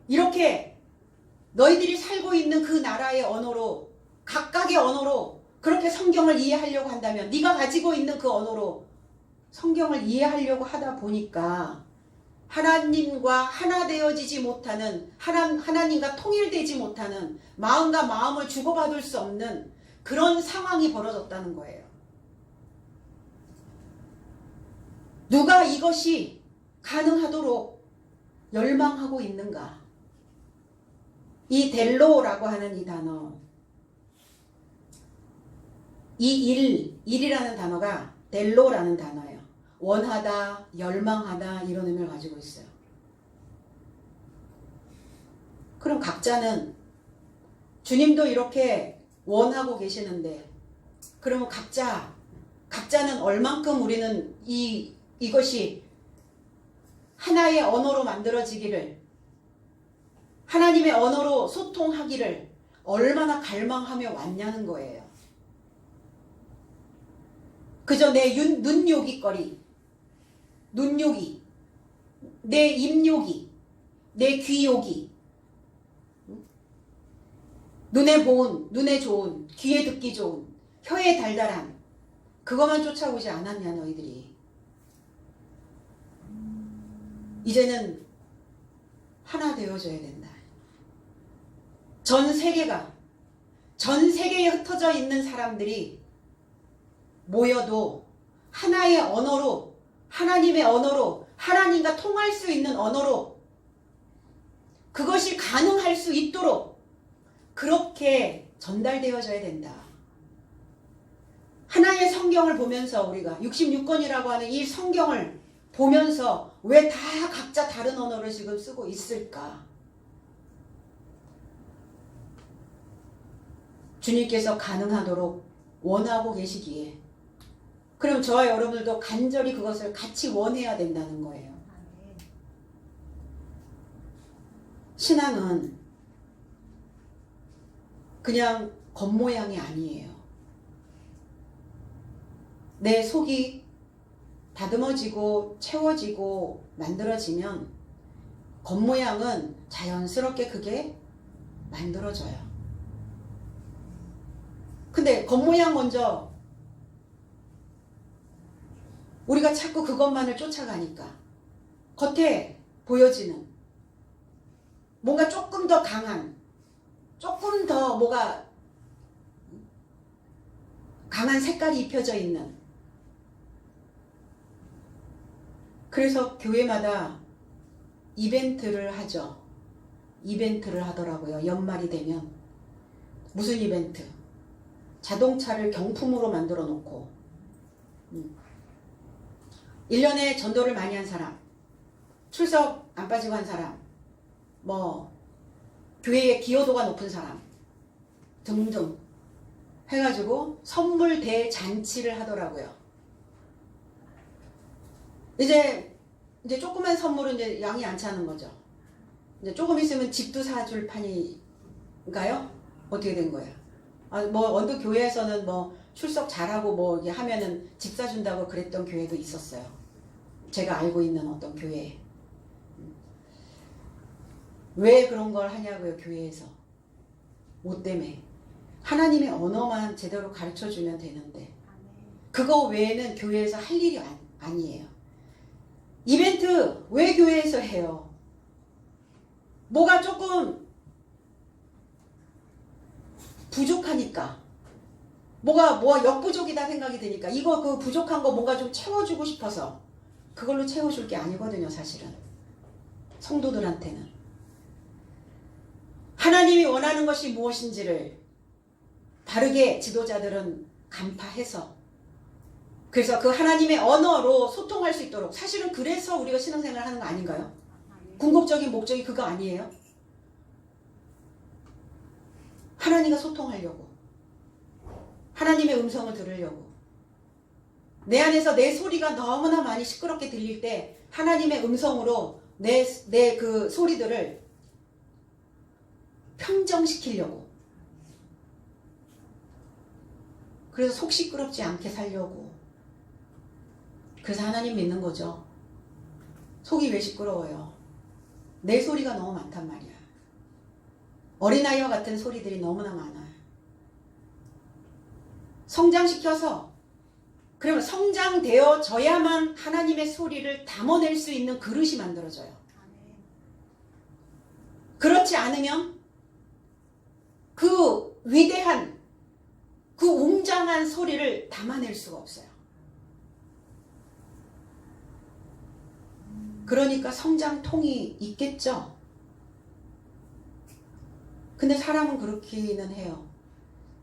Speaker 1: 이렇게 너희들이 살고 있는 그 나라의 언어로, 각각의 언어로 그렇게 성경을 이해하려고 한다면, 네가 가지고 있는 그 언어로 성경을 이해하려고 하다 보니까 하나님과 하나 되어지지 못하는, 하나님과 통일되지 못하는, 마음과 마음을 주고받을 수 없는 그런 상황이 벌어졌다는 거예요. 누가 이것이 가능하도록 열망하고 있는가? 이 델로라고 하는 이 단어, 이 일이라는 단어가 델로라는 단어예요. 원하다, 열망하다 이런 의미를 가지고 있어요. 그럼 각자는, 주님도 이렇게 원하고 계시는데, 그러면 각자는 얼만큼 우리는 이것이 하나의 언어로 만들어지기를, 하나님의 언어로 소통하기를 얼마나 갈망하며 왔냐는 거예요. 그저 내 눈요깃거리, 눈요기, 내 입요기, 내 귀요기, 눈에 좋은, 귀에 듣기 좋은, 혀에 달달한 그것만 쫓아오지 않았냐 너희들이. 이제는 하나 되어져야 된다. 전 세계에 흩어져 있는 사람들이 모여도 하나의 언어로, 하나님의 언어로, 하나님과 통할 수 있는 언어로 그것이 가능할 수 있도록 그렇게 전달되어져야 된다. 하나의 성경을 보면서, 우리가 66권이라고 하는 이 성경을 보면서 왜 다 각자 다른 언어를 지금 쓰고 있을까? 주님께서 가능하도록 원하고 계시기에, 그럼 저와 여러분들도 간절히 그것을 같이 원해야 된다는 거예요. 신앙은 그냥 겉모양이 아니에요. 내 속이 다듬어지고 채워지고 만들어지면 겉모양은 자연스럽게 그게 만들어져요. 근데 겉모양 먼저 우리가 자꾸 그것만을 쫓아가니까 겉에 보여지는 뭔가 조금 더 강한, 조금 더 뭐가 강한 색깔이 입혀져 있는, 그래서 교회마다 이벤트를 하죠. 이벤트를 하더라고요. 연말이 되면. 무슨 이벤트? 자동차를 경품으로 만들어 놓고 1년에 전도를 많이 한 사람, 출석 안 빠지고 한 사람, 뭐 교회의 기여도가 높은 사람 등등 해가지고 선물 대잔치를 하더라고요. 이제 조그만 선물은 이제 양이 안 차는 거죠. 이제 조금 있으면 집도 사줄 판인가요? 어떻게 된 거예요? 뭐 어느 교회에서는 뭐 출석 잘하고 뭐 이게 하면은 집 사준다고 그랬던 교회도 있었어요. 제가 알고 있는 어떤 교회에. 왜 그런 걸 하냐고요, 교회에서. 뭐 때문에? 하나님의 언어만 제대로 가르쳐주면 되는데 그거 외에는 교회에서 할 일이 아니에요. 이벤트 왜 교회에서 해요? 뭐가 조금 부족하니까, 뭐가 역부족이다 생각이 드니까 이거 그 부족한 거 뭔가 좀 채워주고 싶어서 그걸로 채워줄 게 아니거든요, 사실은. 성도들한테는. 하나님이 원하는 것이 무엇인지를 바르게 지도자들은 간파해서 그래서 그 하나님의 언어로 소통할 수 있도록 사실은 그래서 우리가 신앙생활을 하는 거 아닌가요? 궁극적인 목적이 그거 아니에요? 하나님과 소통하려고. 하나님의 음성을 들으려고. 내 안에서 내 소리가 너무나 많이 시끄럽게 들릴 때 하나님의 음성으로 내 그 소리들을 평정시키려고. 그래서 속 시끄럽지 않게 살려고. 그래서 하나님 믿는 거죠. 속이 왜 시끄러워요? 내 소리가 너무 많단 말이야. 어린아이와 같은 소리들이 너무나 많아요. 성장시켜서 그러면 성장되어져야만 하나님의 소리를 담아낼 수 있는 그릇이 만들어져요. 그렇지 않으면 그 위대한 그 웅장한 소리를 담아낼 수가 없어요. 그러니까 성장통이 있겠죠. 근데 사람은 그렇기는 해요.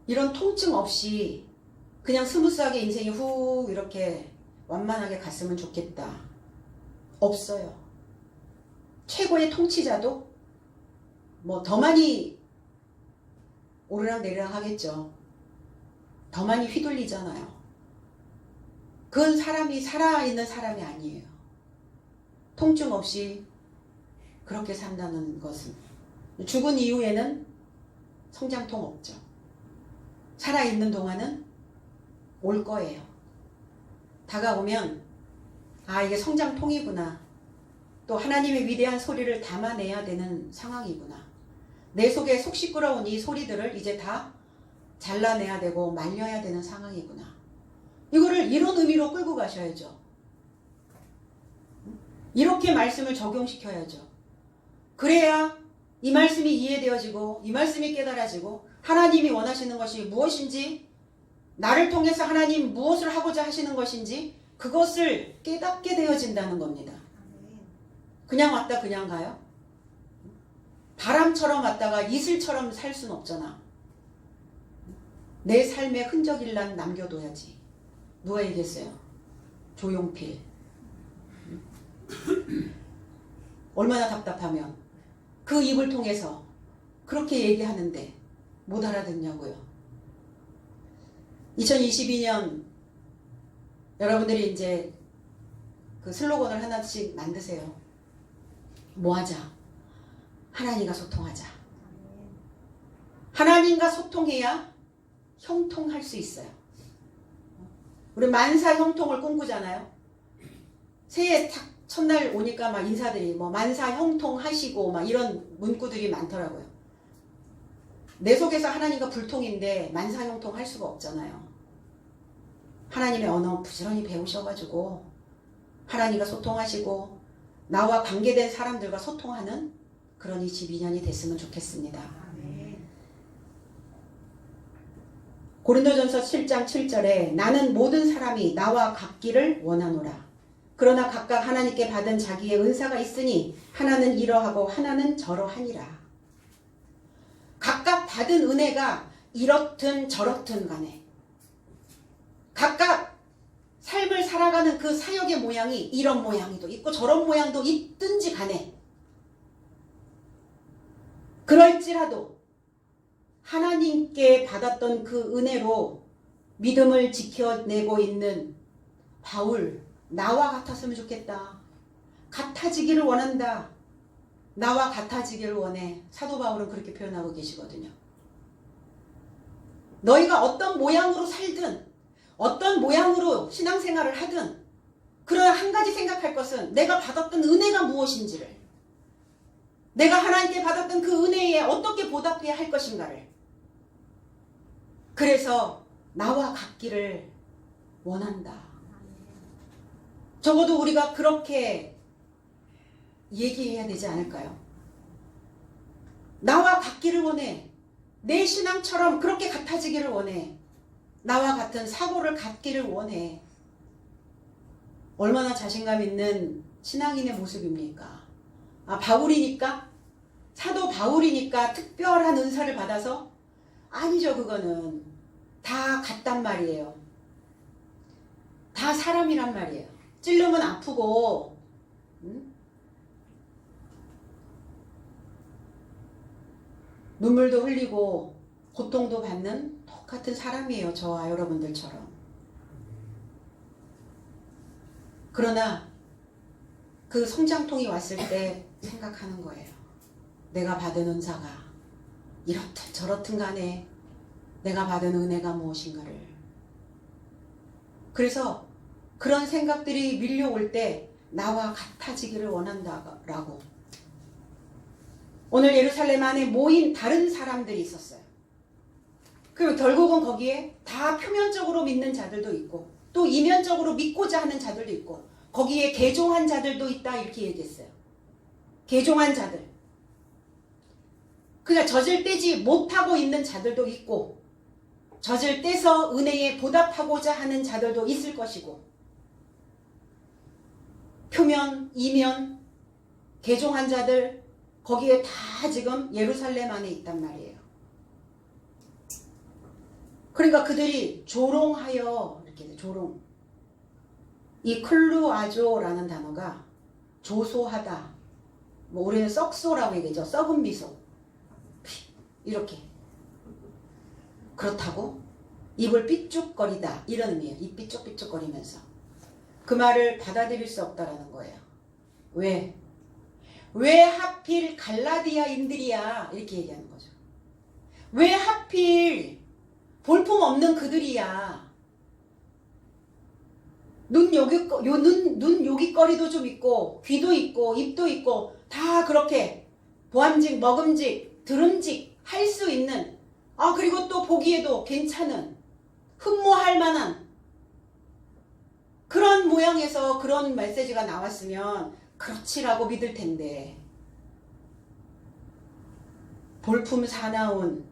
Speaker 1: 이런 통증 없이 그냥 스무스하게 인생이 훅 이렇게 완만하게 갔으면 좋겠다. 없어요. 최고의 통치자도 뭐 더 많이 오르락 내리락 하겠죠. 더 많이 휘둘리잖아요. 그건 사람이 살아있는 사람이 아니에요. 통증 없이 그렇게 산다는 것은 죽은 이후에는 성장통 없죠. 살아있는 동안은 올 거예요. 다가오면 아 이게 성장통이구나. 또 하나님의 위대한 소리를 담아내야 되는 상황이구나. 내 속에 속 시끄러운 이 소리들을 이제 다 잘라내야 되고 말려야 되는 상황이구나. 이거를 이런 의미로 끌고 가셔야죠. 이렇게 말씀을 적용시켜야죠. 그래야 이 말씀이 이해되어지고 이 말씀이 깨달아지고 하나님이 원하시는 것이 무엇인지 나를 통해서 하나님 무엇을 하고자 하시는 것인지 그것을 깨닫게 되어진다는 겁니다. 그냥 왔다 그냥 가요? 바람처럼 왔다가 이슬처럼 살 수는 없잖아. 내 삶의 흔적일란 남겨둬야지. 누가 얘기했어요? 조용필. 얼마나 답답하면 그 입을 통해서 그렇게 얘기하는데 못 알아듣냐고요. 2022년 여러분들이 이제 그 슬로건을 하나씩 만드세요. 뭐 하자? 하나님과 소통하자. 하나님과 소통해야 형통할 수 있어요. 우리 만사 형통을 꿈꾸잖아요. 새해 탁 첫날 오니까 막 인사들이 뭐 만사 형통하시고 막 이런 문구들이 많더라고요. 내 속에서 하나님과 불통인데 만사 형통할 수가 없잖아요. 하나님의 언어 부지런히 배우셔가지고 하나님과 소통하시고 나와 관계된 사람들과 소통하는 그런 22년이 됐으면 좋겠습니다. 고린도전서 7장 7절에 나는 모든 사람이 나와 같기를 원하노라. 그러나 각각 하나님께 받은 자기의 은사가 있으니 하나는 이러하고 하나는 저러하니라. 각각 받은 은혜가 이렇든 저렇든 간에 각각 삶을 살아가는 그 사역의 모양이 이런 모양도 있고 저런 모양도 있든지 간에 그럴지라도 하나님께 받았던 그 은혜로 믿음을 지켜내고 있는 바울, 나와 같았으면 좋겠다. 같아지기를 원한다. 나와 같아지기를 원해. 사도 바울은 그렇게 표현하고 계시거든요. 너희가 어떤 모양으로 살든 어떤 모양으로 신앙생활을 하든 그러나 한 가지 생각할 것은 내가 받았던 은혜가 무엇인지를 내가 하나님께 받았던 그 은혜에 어떻게 보답해야 할 것인가를 그래서 나와 같기를 원한다. 적어도 우리가 그렇게 얘기해야 되지 않을까요? 나와 같기를 원해. 내 신앙처럼 그렇게 같아지기를 원해. 나와 같은 사고를 갖기를 원해. 얼마나 자신감 있는 신앙인의 모습입니까? 아, 바울이니까? 사도 바울이니까 특별한 은사를 받아서? 아니죠. 그거는 다 같단 말이에요. 다 사람이란 말이에요. 찔르면 아프고 눈물도 흘리고 고통도 받는 똑같은 사람이에요. 저와 여러분들처럼. 그러나 그 성장통이 왔을 때 생각하는 거예요. 내가 받은 은사가 이렇든 저렇든 간에 내가 받은 은혜가 무엇인가를. 그래서 그런 생각들이 밀려올 때 나와 같아지기를 원한다라고. 오늘 예루살렘 안에 모인 다른 사람들이 있었어요. 그리고 결국은 거기에 다 표면적으로 믿는 자들도 있고 또 이면적으로 믿고자 하는 자들도 있고 거기에 개종한 자들도 있다 이렇게 얘기했어요. 개종한 자들. 그러니까 젖을 떼지 못하고 있는 자들도 있고 젖을 떼서 은혜에 보답하고자 하는 자들도 있을 것이고 표면, 이면, 개종한 자들 거기에 다 지금 예루살렘 안에 있단 말이에요. 그러니까 그들이 조롱하여 이렇게 조롱. 이 클루아조라는 단어가 조소하다. 뭐 우리는 썩소라고 얘기하죠. 썩은 미소. 이렇게. 그렇다고 입을 삐죽거리다 이런 의미예요. 입 삐죽삐죽거리면서. 그 말을 받아들일 수 없다라는 거예요. 왜? 왜 하필 갈라디아인들이야? 이렇게 얘기하는 거죠. 왜 하필 볼품 없는 그들이야? 눈 요깃거리도 좀 있고 귀도 있고 입도 있고 다 그렇게 보암직, 먹음직, 들음직 할 수 있는 그리고 또 보기에도 괜찮은 흠모할 만한 그런 모양에서 그런 메시지가 나왔으면 그렇지라고 믿을 텐데 볼품 사나운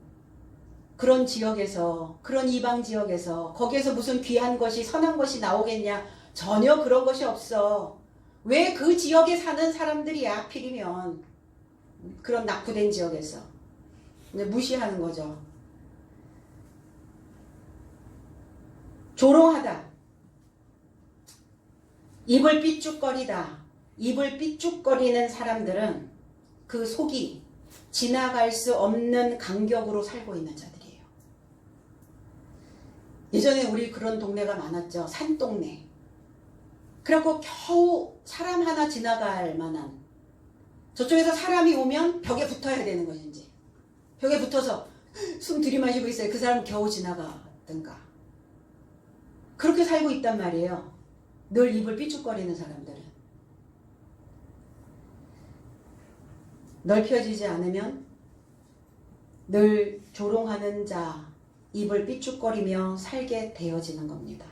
Speaker 1: 그런 지역에서 그런 이방 지역에서 거기에서 무슨 귀한 것이 선한 것이 나오겠냐? 전혀 그런 것이 없어. 왜 그 지역에 사는 사람들이야 하필이면 그런 낙후된 지역에서 무시하는 거죠. 조롱하다. 입을 삐죽거리다. 입을 삐죽거리는 사람들은 그 속이 지나갈 수 없는 간격으로 살고 있는 자들이에요. 예전에 우리 그런 동네가 많았죠. 산동네. 그래갖고 겨우 사람 하나 지나갈 만한 저쪽에서 사람이 오면 벽에 붙어야 되는 것인지 벽에 붙어서 숨 들이마시고 있어요. 그 사람 겨우 지나가든가. 그렇게 살고 있단 말이에요. 늘 입을 삐죽거리는 사람들은. 넓혀지지 않으면 늘 조롱하는 자, 입을 삐죽거리며 살게 되어지는 겁니다.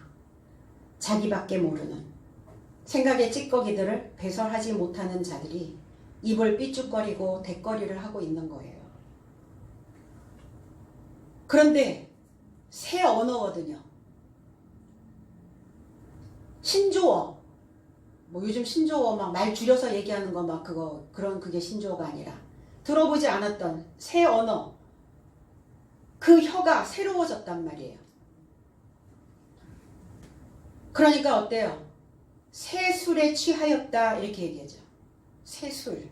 Speaker 1: 자기밖에 모르는 생각의 찌꺼기들을 배설하지 못하는 자들이 입을 삐죽거리고 대거리를 하고 있는 거예요. 그런데 새 언어거든요. 신조어. 뭐 요즘 신조어 막 말 줄여서 얘기하는 거 막 그게 신조어가 아니라 들어보지 않았던 새 언어. 그 혀가 새로워졌단 말이에요. 그러니까 어때요? 새 술에 취하였다 이렇게 얘기하죠. 새 술.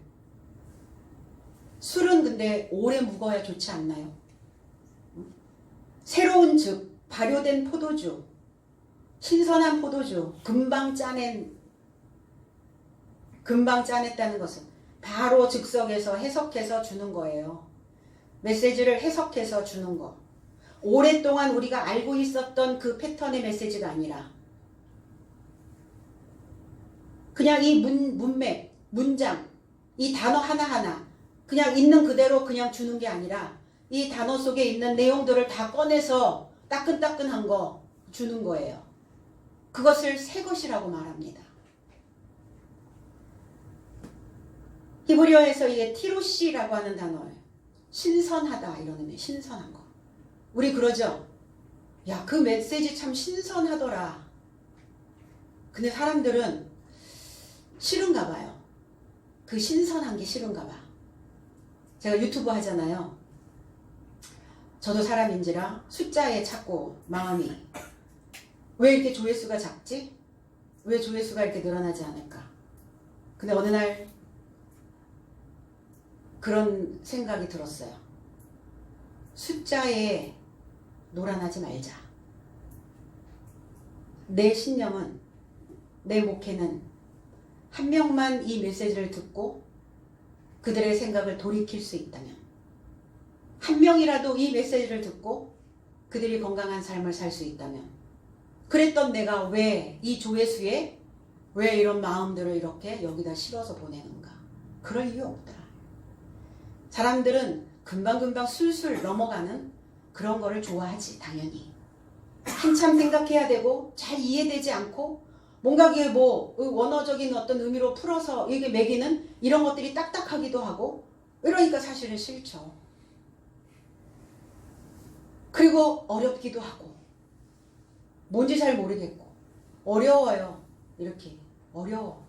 Speaker 1: 술은 근데 오래 묵어야 좋지 않나요? 새로운 즙, 발효된 포도주, 신선한 포도주, 금방 짜냈다는 것은 바로 즉석에서 해석해서 주는 거예요. 메시지를 해석해서 주는 거. 오랫동안 우리가 알고 있었던 그 패턴의 메시지가 아니라 그냥 이 문맥, 문장, 이 단어 하나하나 그냥 있는 그대로 그냥 주는 게 아니라 이 단어 속에 있는 내용들을 다 꺼내서 따끈따끈한 거 주는 거예요. 그것을 새 것이라고 말합니다. 히브리어에서 이게 티루시라고 하는 단어예요. 신선하다 이런 의미, 신선한 거. 우리 그러죠? 야, 그 메시지 참 신선하더라. 근데 사람들은 싫은가 봐요. 그 신선한 게 싫은가 봐. 제가 유튜브 하잖아요. 저도 사람인지라 숫자에 자꾸 마음이 왜 이렇게 조회수가 작지? 왜 조회수가 이렇게 늘어나지 않을까? 근데 어느 날 그런 생각이 들었어요. 숫자에 놀아나지 말자. 내 신념은, 내 목회는 한 명만 이 메시지를 듣고 그들의 생각을 돌이킬 수 있다면, 한 명이라도 이 메시지를 듣고 그들이 건강한 삶을 살 수 있다면, 그랬던 내가 왜 이 조회수에 왜 이런 마음들을 이렇게 여기다 실어서 보내는가? 그럴 이유 없다. 사람들은 금방금방 술술 넘어가는 그런 거를 좋아하지, 당연히. 한참 생각해야 되고 잘 이해되지 않고 뭔가 이게 뭐 원어적인 어떤 의미로 풀어서 이게 매기는 이런 것들이 딱딱하기도 하고, 이러니까 사실은 싫죠. 그리고 어렵기도 하고 뭔지 잘 모르겠고 어려워요. 이렇게 어려워.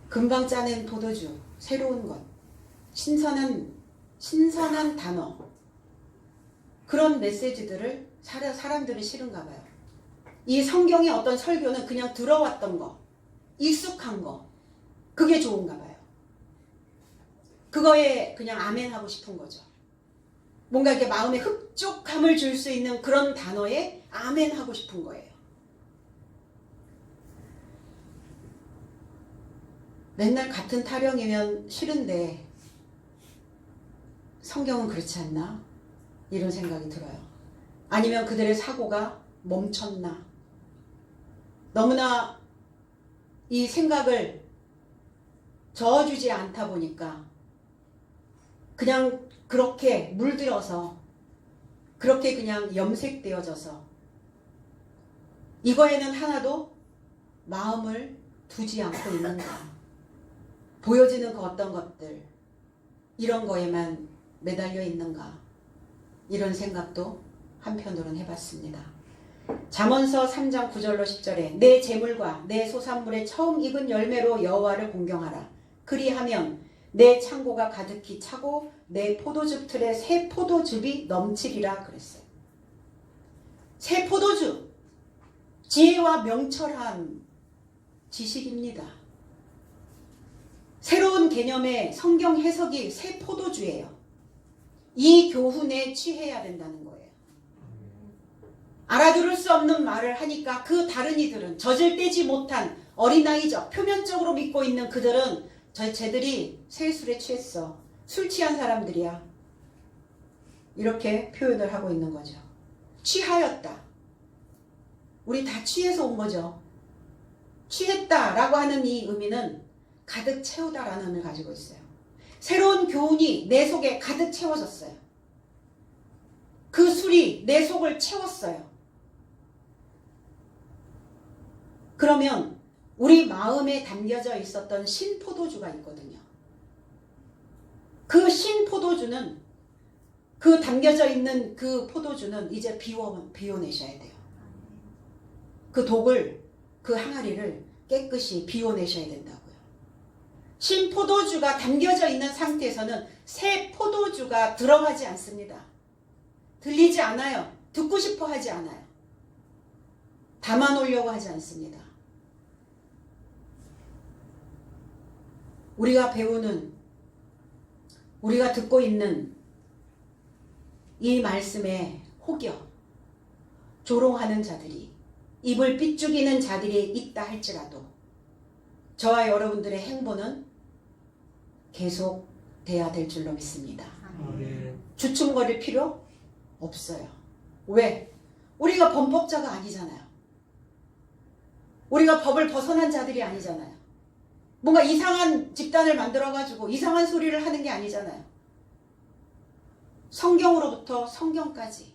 Speaker 1: 금방 짜낸 포도주, 새로운 것, 신선한 단어, 그런 메시지들을 사람들은 싫은가 봐요. 이 성경의 어떤 설교는 그냥 들어왔던 거, 익숙한 거, 그게 좋은가 봐요. 그거에 그냥 아멘 하고 싶은 거죠. 뭔가 이렇게 마음에 흡족함을 줄 수 있는 그런 단어에 아멘 하고 싶은 거예요. 맨날 같은 타령이면 싫은데 성경은 그렇지 않나? 이런 생각이 들어요. 아니면 그들의 사고가 멈췄나? 너무나 이 생각을 저어주지 않다 보니까 그냥 그렇게 물들어서 그렇게 그냥 염색되어져서 이거에는 하나도 마음을 두지 않고 있는가? 보여지는 그 어떤 것들, 이런 거에만 매달려 있는가? 이런 생각도 한편으로는 해봤습니다. 잠언서 3장 9절로 10절에 내 재물과 내 소산물의 처음 익은 열매로 여호와를 공경하라. 그리하면 내 창고가 가득히 차고 내 포도즙 틀에 새 포도즙이 넘치리라 그랬어요. 새 포도즙, 지혜와 명철한 지식입니다. 새로운 개념의 성경 해석이 새 포도주예요. 이 교훈에 취해야 된다는 거예요. 알아들을 수 없는 말을 하니까 그 다른 이들은, 젖을 떼지 못한 어린아이적 표면적으로 믿고 있는 그들은 쟤들이 새 술에 취했어, 술 취한 사람들이야, 이렇게 표현을 하고 있는 거죠. 취하였다. 우리 다 취해서 온 거죠. 취했다라고 하는 이 의미는 가득 채우다라는 의미를 가지고 있어요. 새로운 교훈이 내 속에 가득 채워졌어요. 그 술이 내 속을 채웠어요. 그러면 우리 마음에 담겨져 있었던 신포도주가 있거든요. 그 신포도주는, 그 담겨져 있는 그 포도주는 이제 비워내셔야 돼요. 그 독을, 그 항아리를 깨끗이 비워내셔야 된다고요. 신포도주가 담겨져 있는 상태에서는 새 포도주가 들어가지 않습니다. 들리지 않아요. 듣고 싶어 하지 않아요. 담아놓으려고 하지 않습니다. 우리가 배우는, 우리가 듣고 있는 이 말씀에 혹여 조롱하는 자들이, 입을 삐죽이는 자들이 있다 할지라도 저와 여러분들의 행보는 계속 돼야 될 줄로 믿습니다. 주춤거릴 필요 없어요. 왜? 우리가 범법자가 아니잖아요. 우리가 법을 벗어난 자들이 아니잖아요. 뭔가 이상한 집단을 만들어가지고 이상한 소리를 하는 게 아니잖아요. 성경으로부터 성경까지.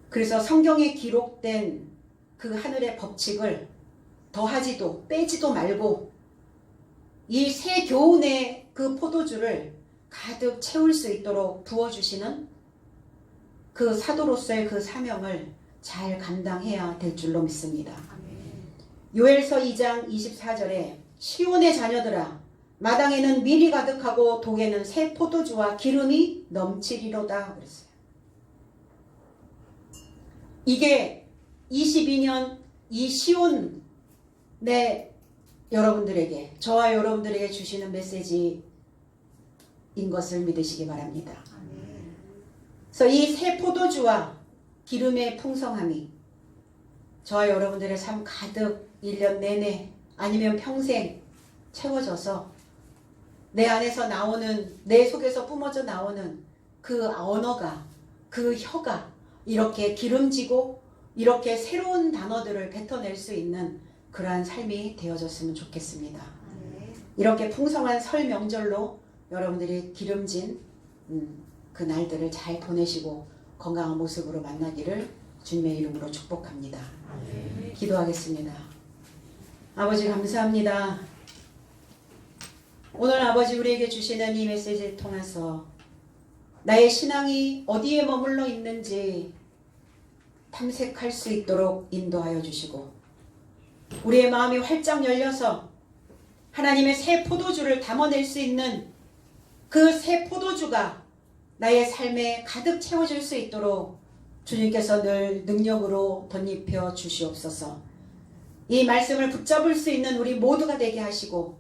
Speaker 1: 그래서 성경에 기록된 그 하늘의 법칙을 더하지도 빼지도 말고 이 새 교훈의 그 포도주를 가득 채울 수 있도록 부어주시는 그 사도로서의 그 사명을 잘 감당해야 될 줄로 믿습니다. 요엘서 2장 24절에 시온의 자녀들아 마당에는 밀이 가득하고 독에는 새 포도주와 기름이 넘치리로다 그랬어요. 이게 22년 이 시온의 여러분들에게, 저와 여러분들에게 주시는 메시지인 것을 믿으시기 바랍니다. 그래서 이 새 포도주와 기름의 풍성함이 저와 여러분들의 삶 가득 1년 내내 아니면 평생 채워져서 내 안에서 나오는, 내 속에서 뿜어져 나오는 그 언어가, 그 혀가 이렇게 기름지고 이렇게 새로운 단어들을 뱉어낼 수 있는 그러한 삶이 되어졌으면 좋겠습니다. 이렇게 풍성한 설 명절로 여러분들이 기름진 그 날들을 잘 보내시고 건강한 모습으로 만나기를 주님의 이름으로 축복합니다. 기도하겠습니다. 아버지 감사합니다. 오늘 아버지 우리에게 주시는 이 메시지를 통해서 나의 신앙이 어디에 머물러 있는지 탐색할 수 있도록 인도하여 주시고 우리의 마음이 활짝 열려서 하나님의 새 포도주를 담아낼 수 있는 그 새 포도주가 나의 삶에 가득 채워질 수 있도록 주님께서 늘 능력으로 덧입혀 주시옵소서. 이 말씀을 붙잡을 수 있는 우리 모두가 되게 하시고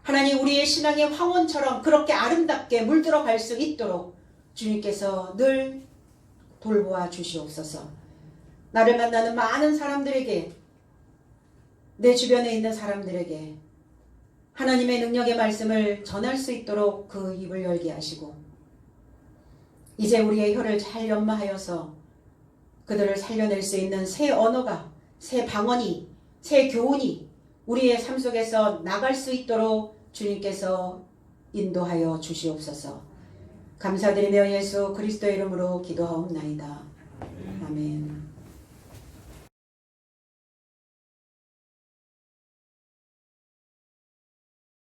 Speaker 1: 하나님 우리의 신앙의 황혼처럼 그렇게 아름답게 물들어갈 수 있도록 주님께서 늘 돌보아 주시옵소서. 나를 만나는 많은 사람들에게, 내 주변에 있는 사람들에게 하나님의 능력의 말씀을 전할 수 있도록 그 입을 열게 하시고 이제 우리의 혀를 잘 연마하여서 그들을 살려낼 수 있는 새 언어가, 새 방언이, 새 교훈이 우리의 삶 속에서 나갈 수 있도록 주님께서 인도하여 주시옵소서. 감사드리며 예수 그리스도의 이름으로 기도하옵나이다.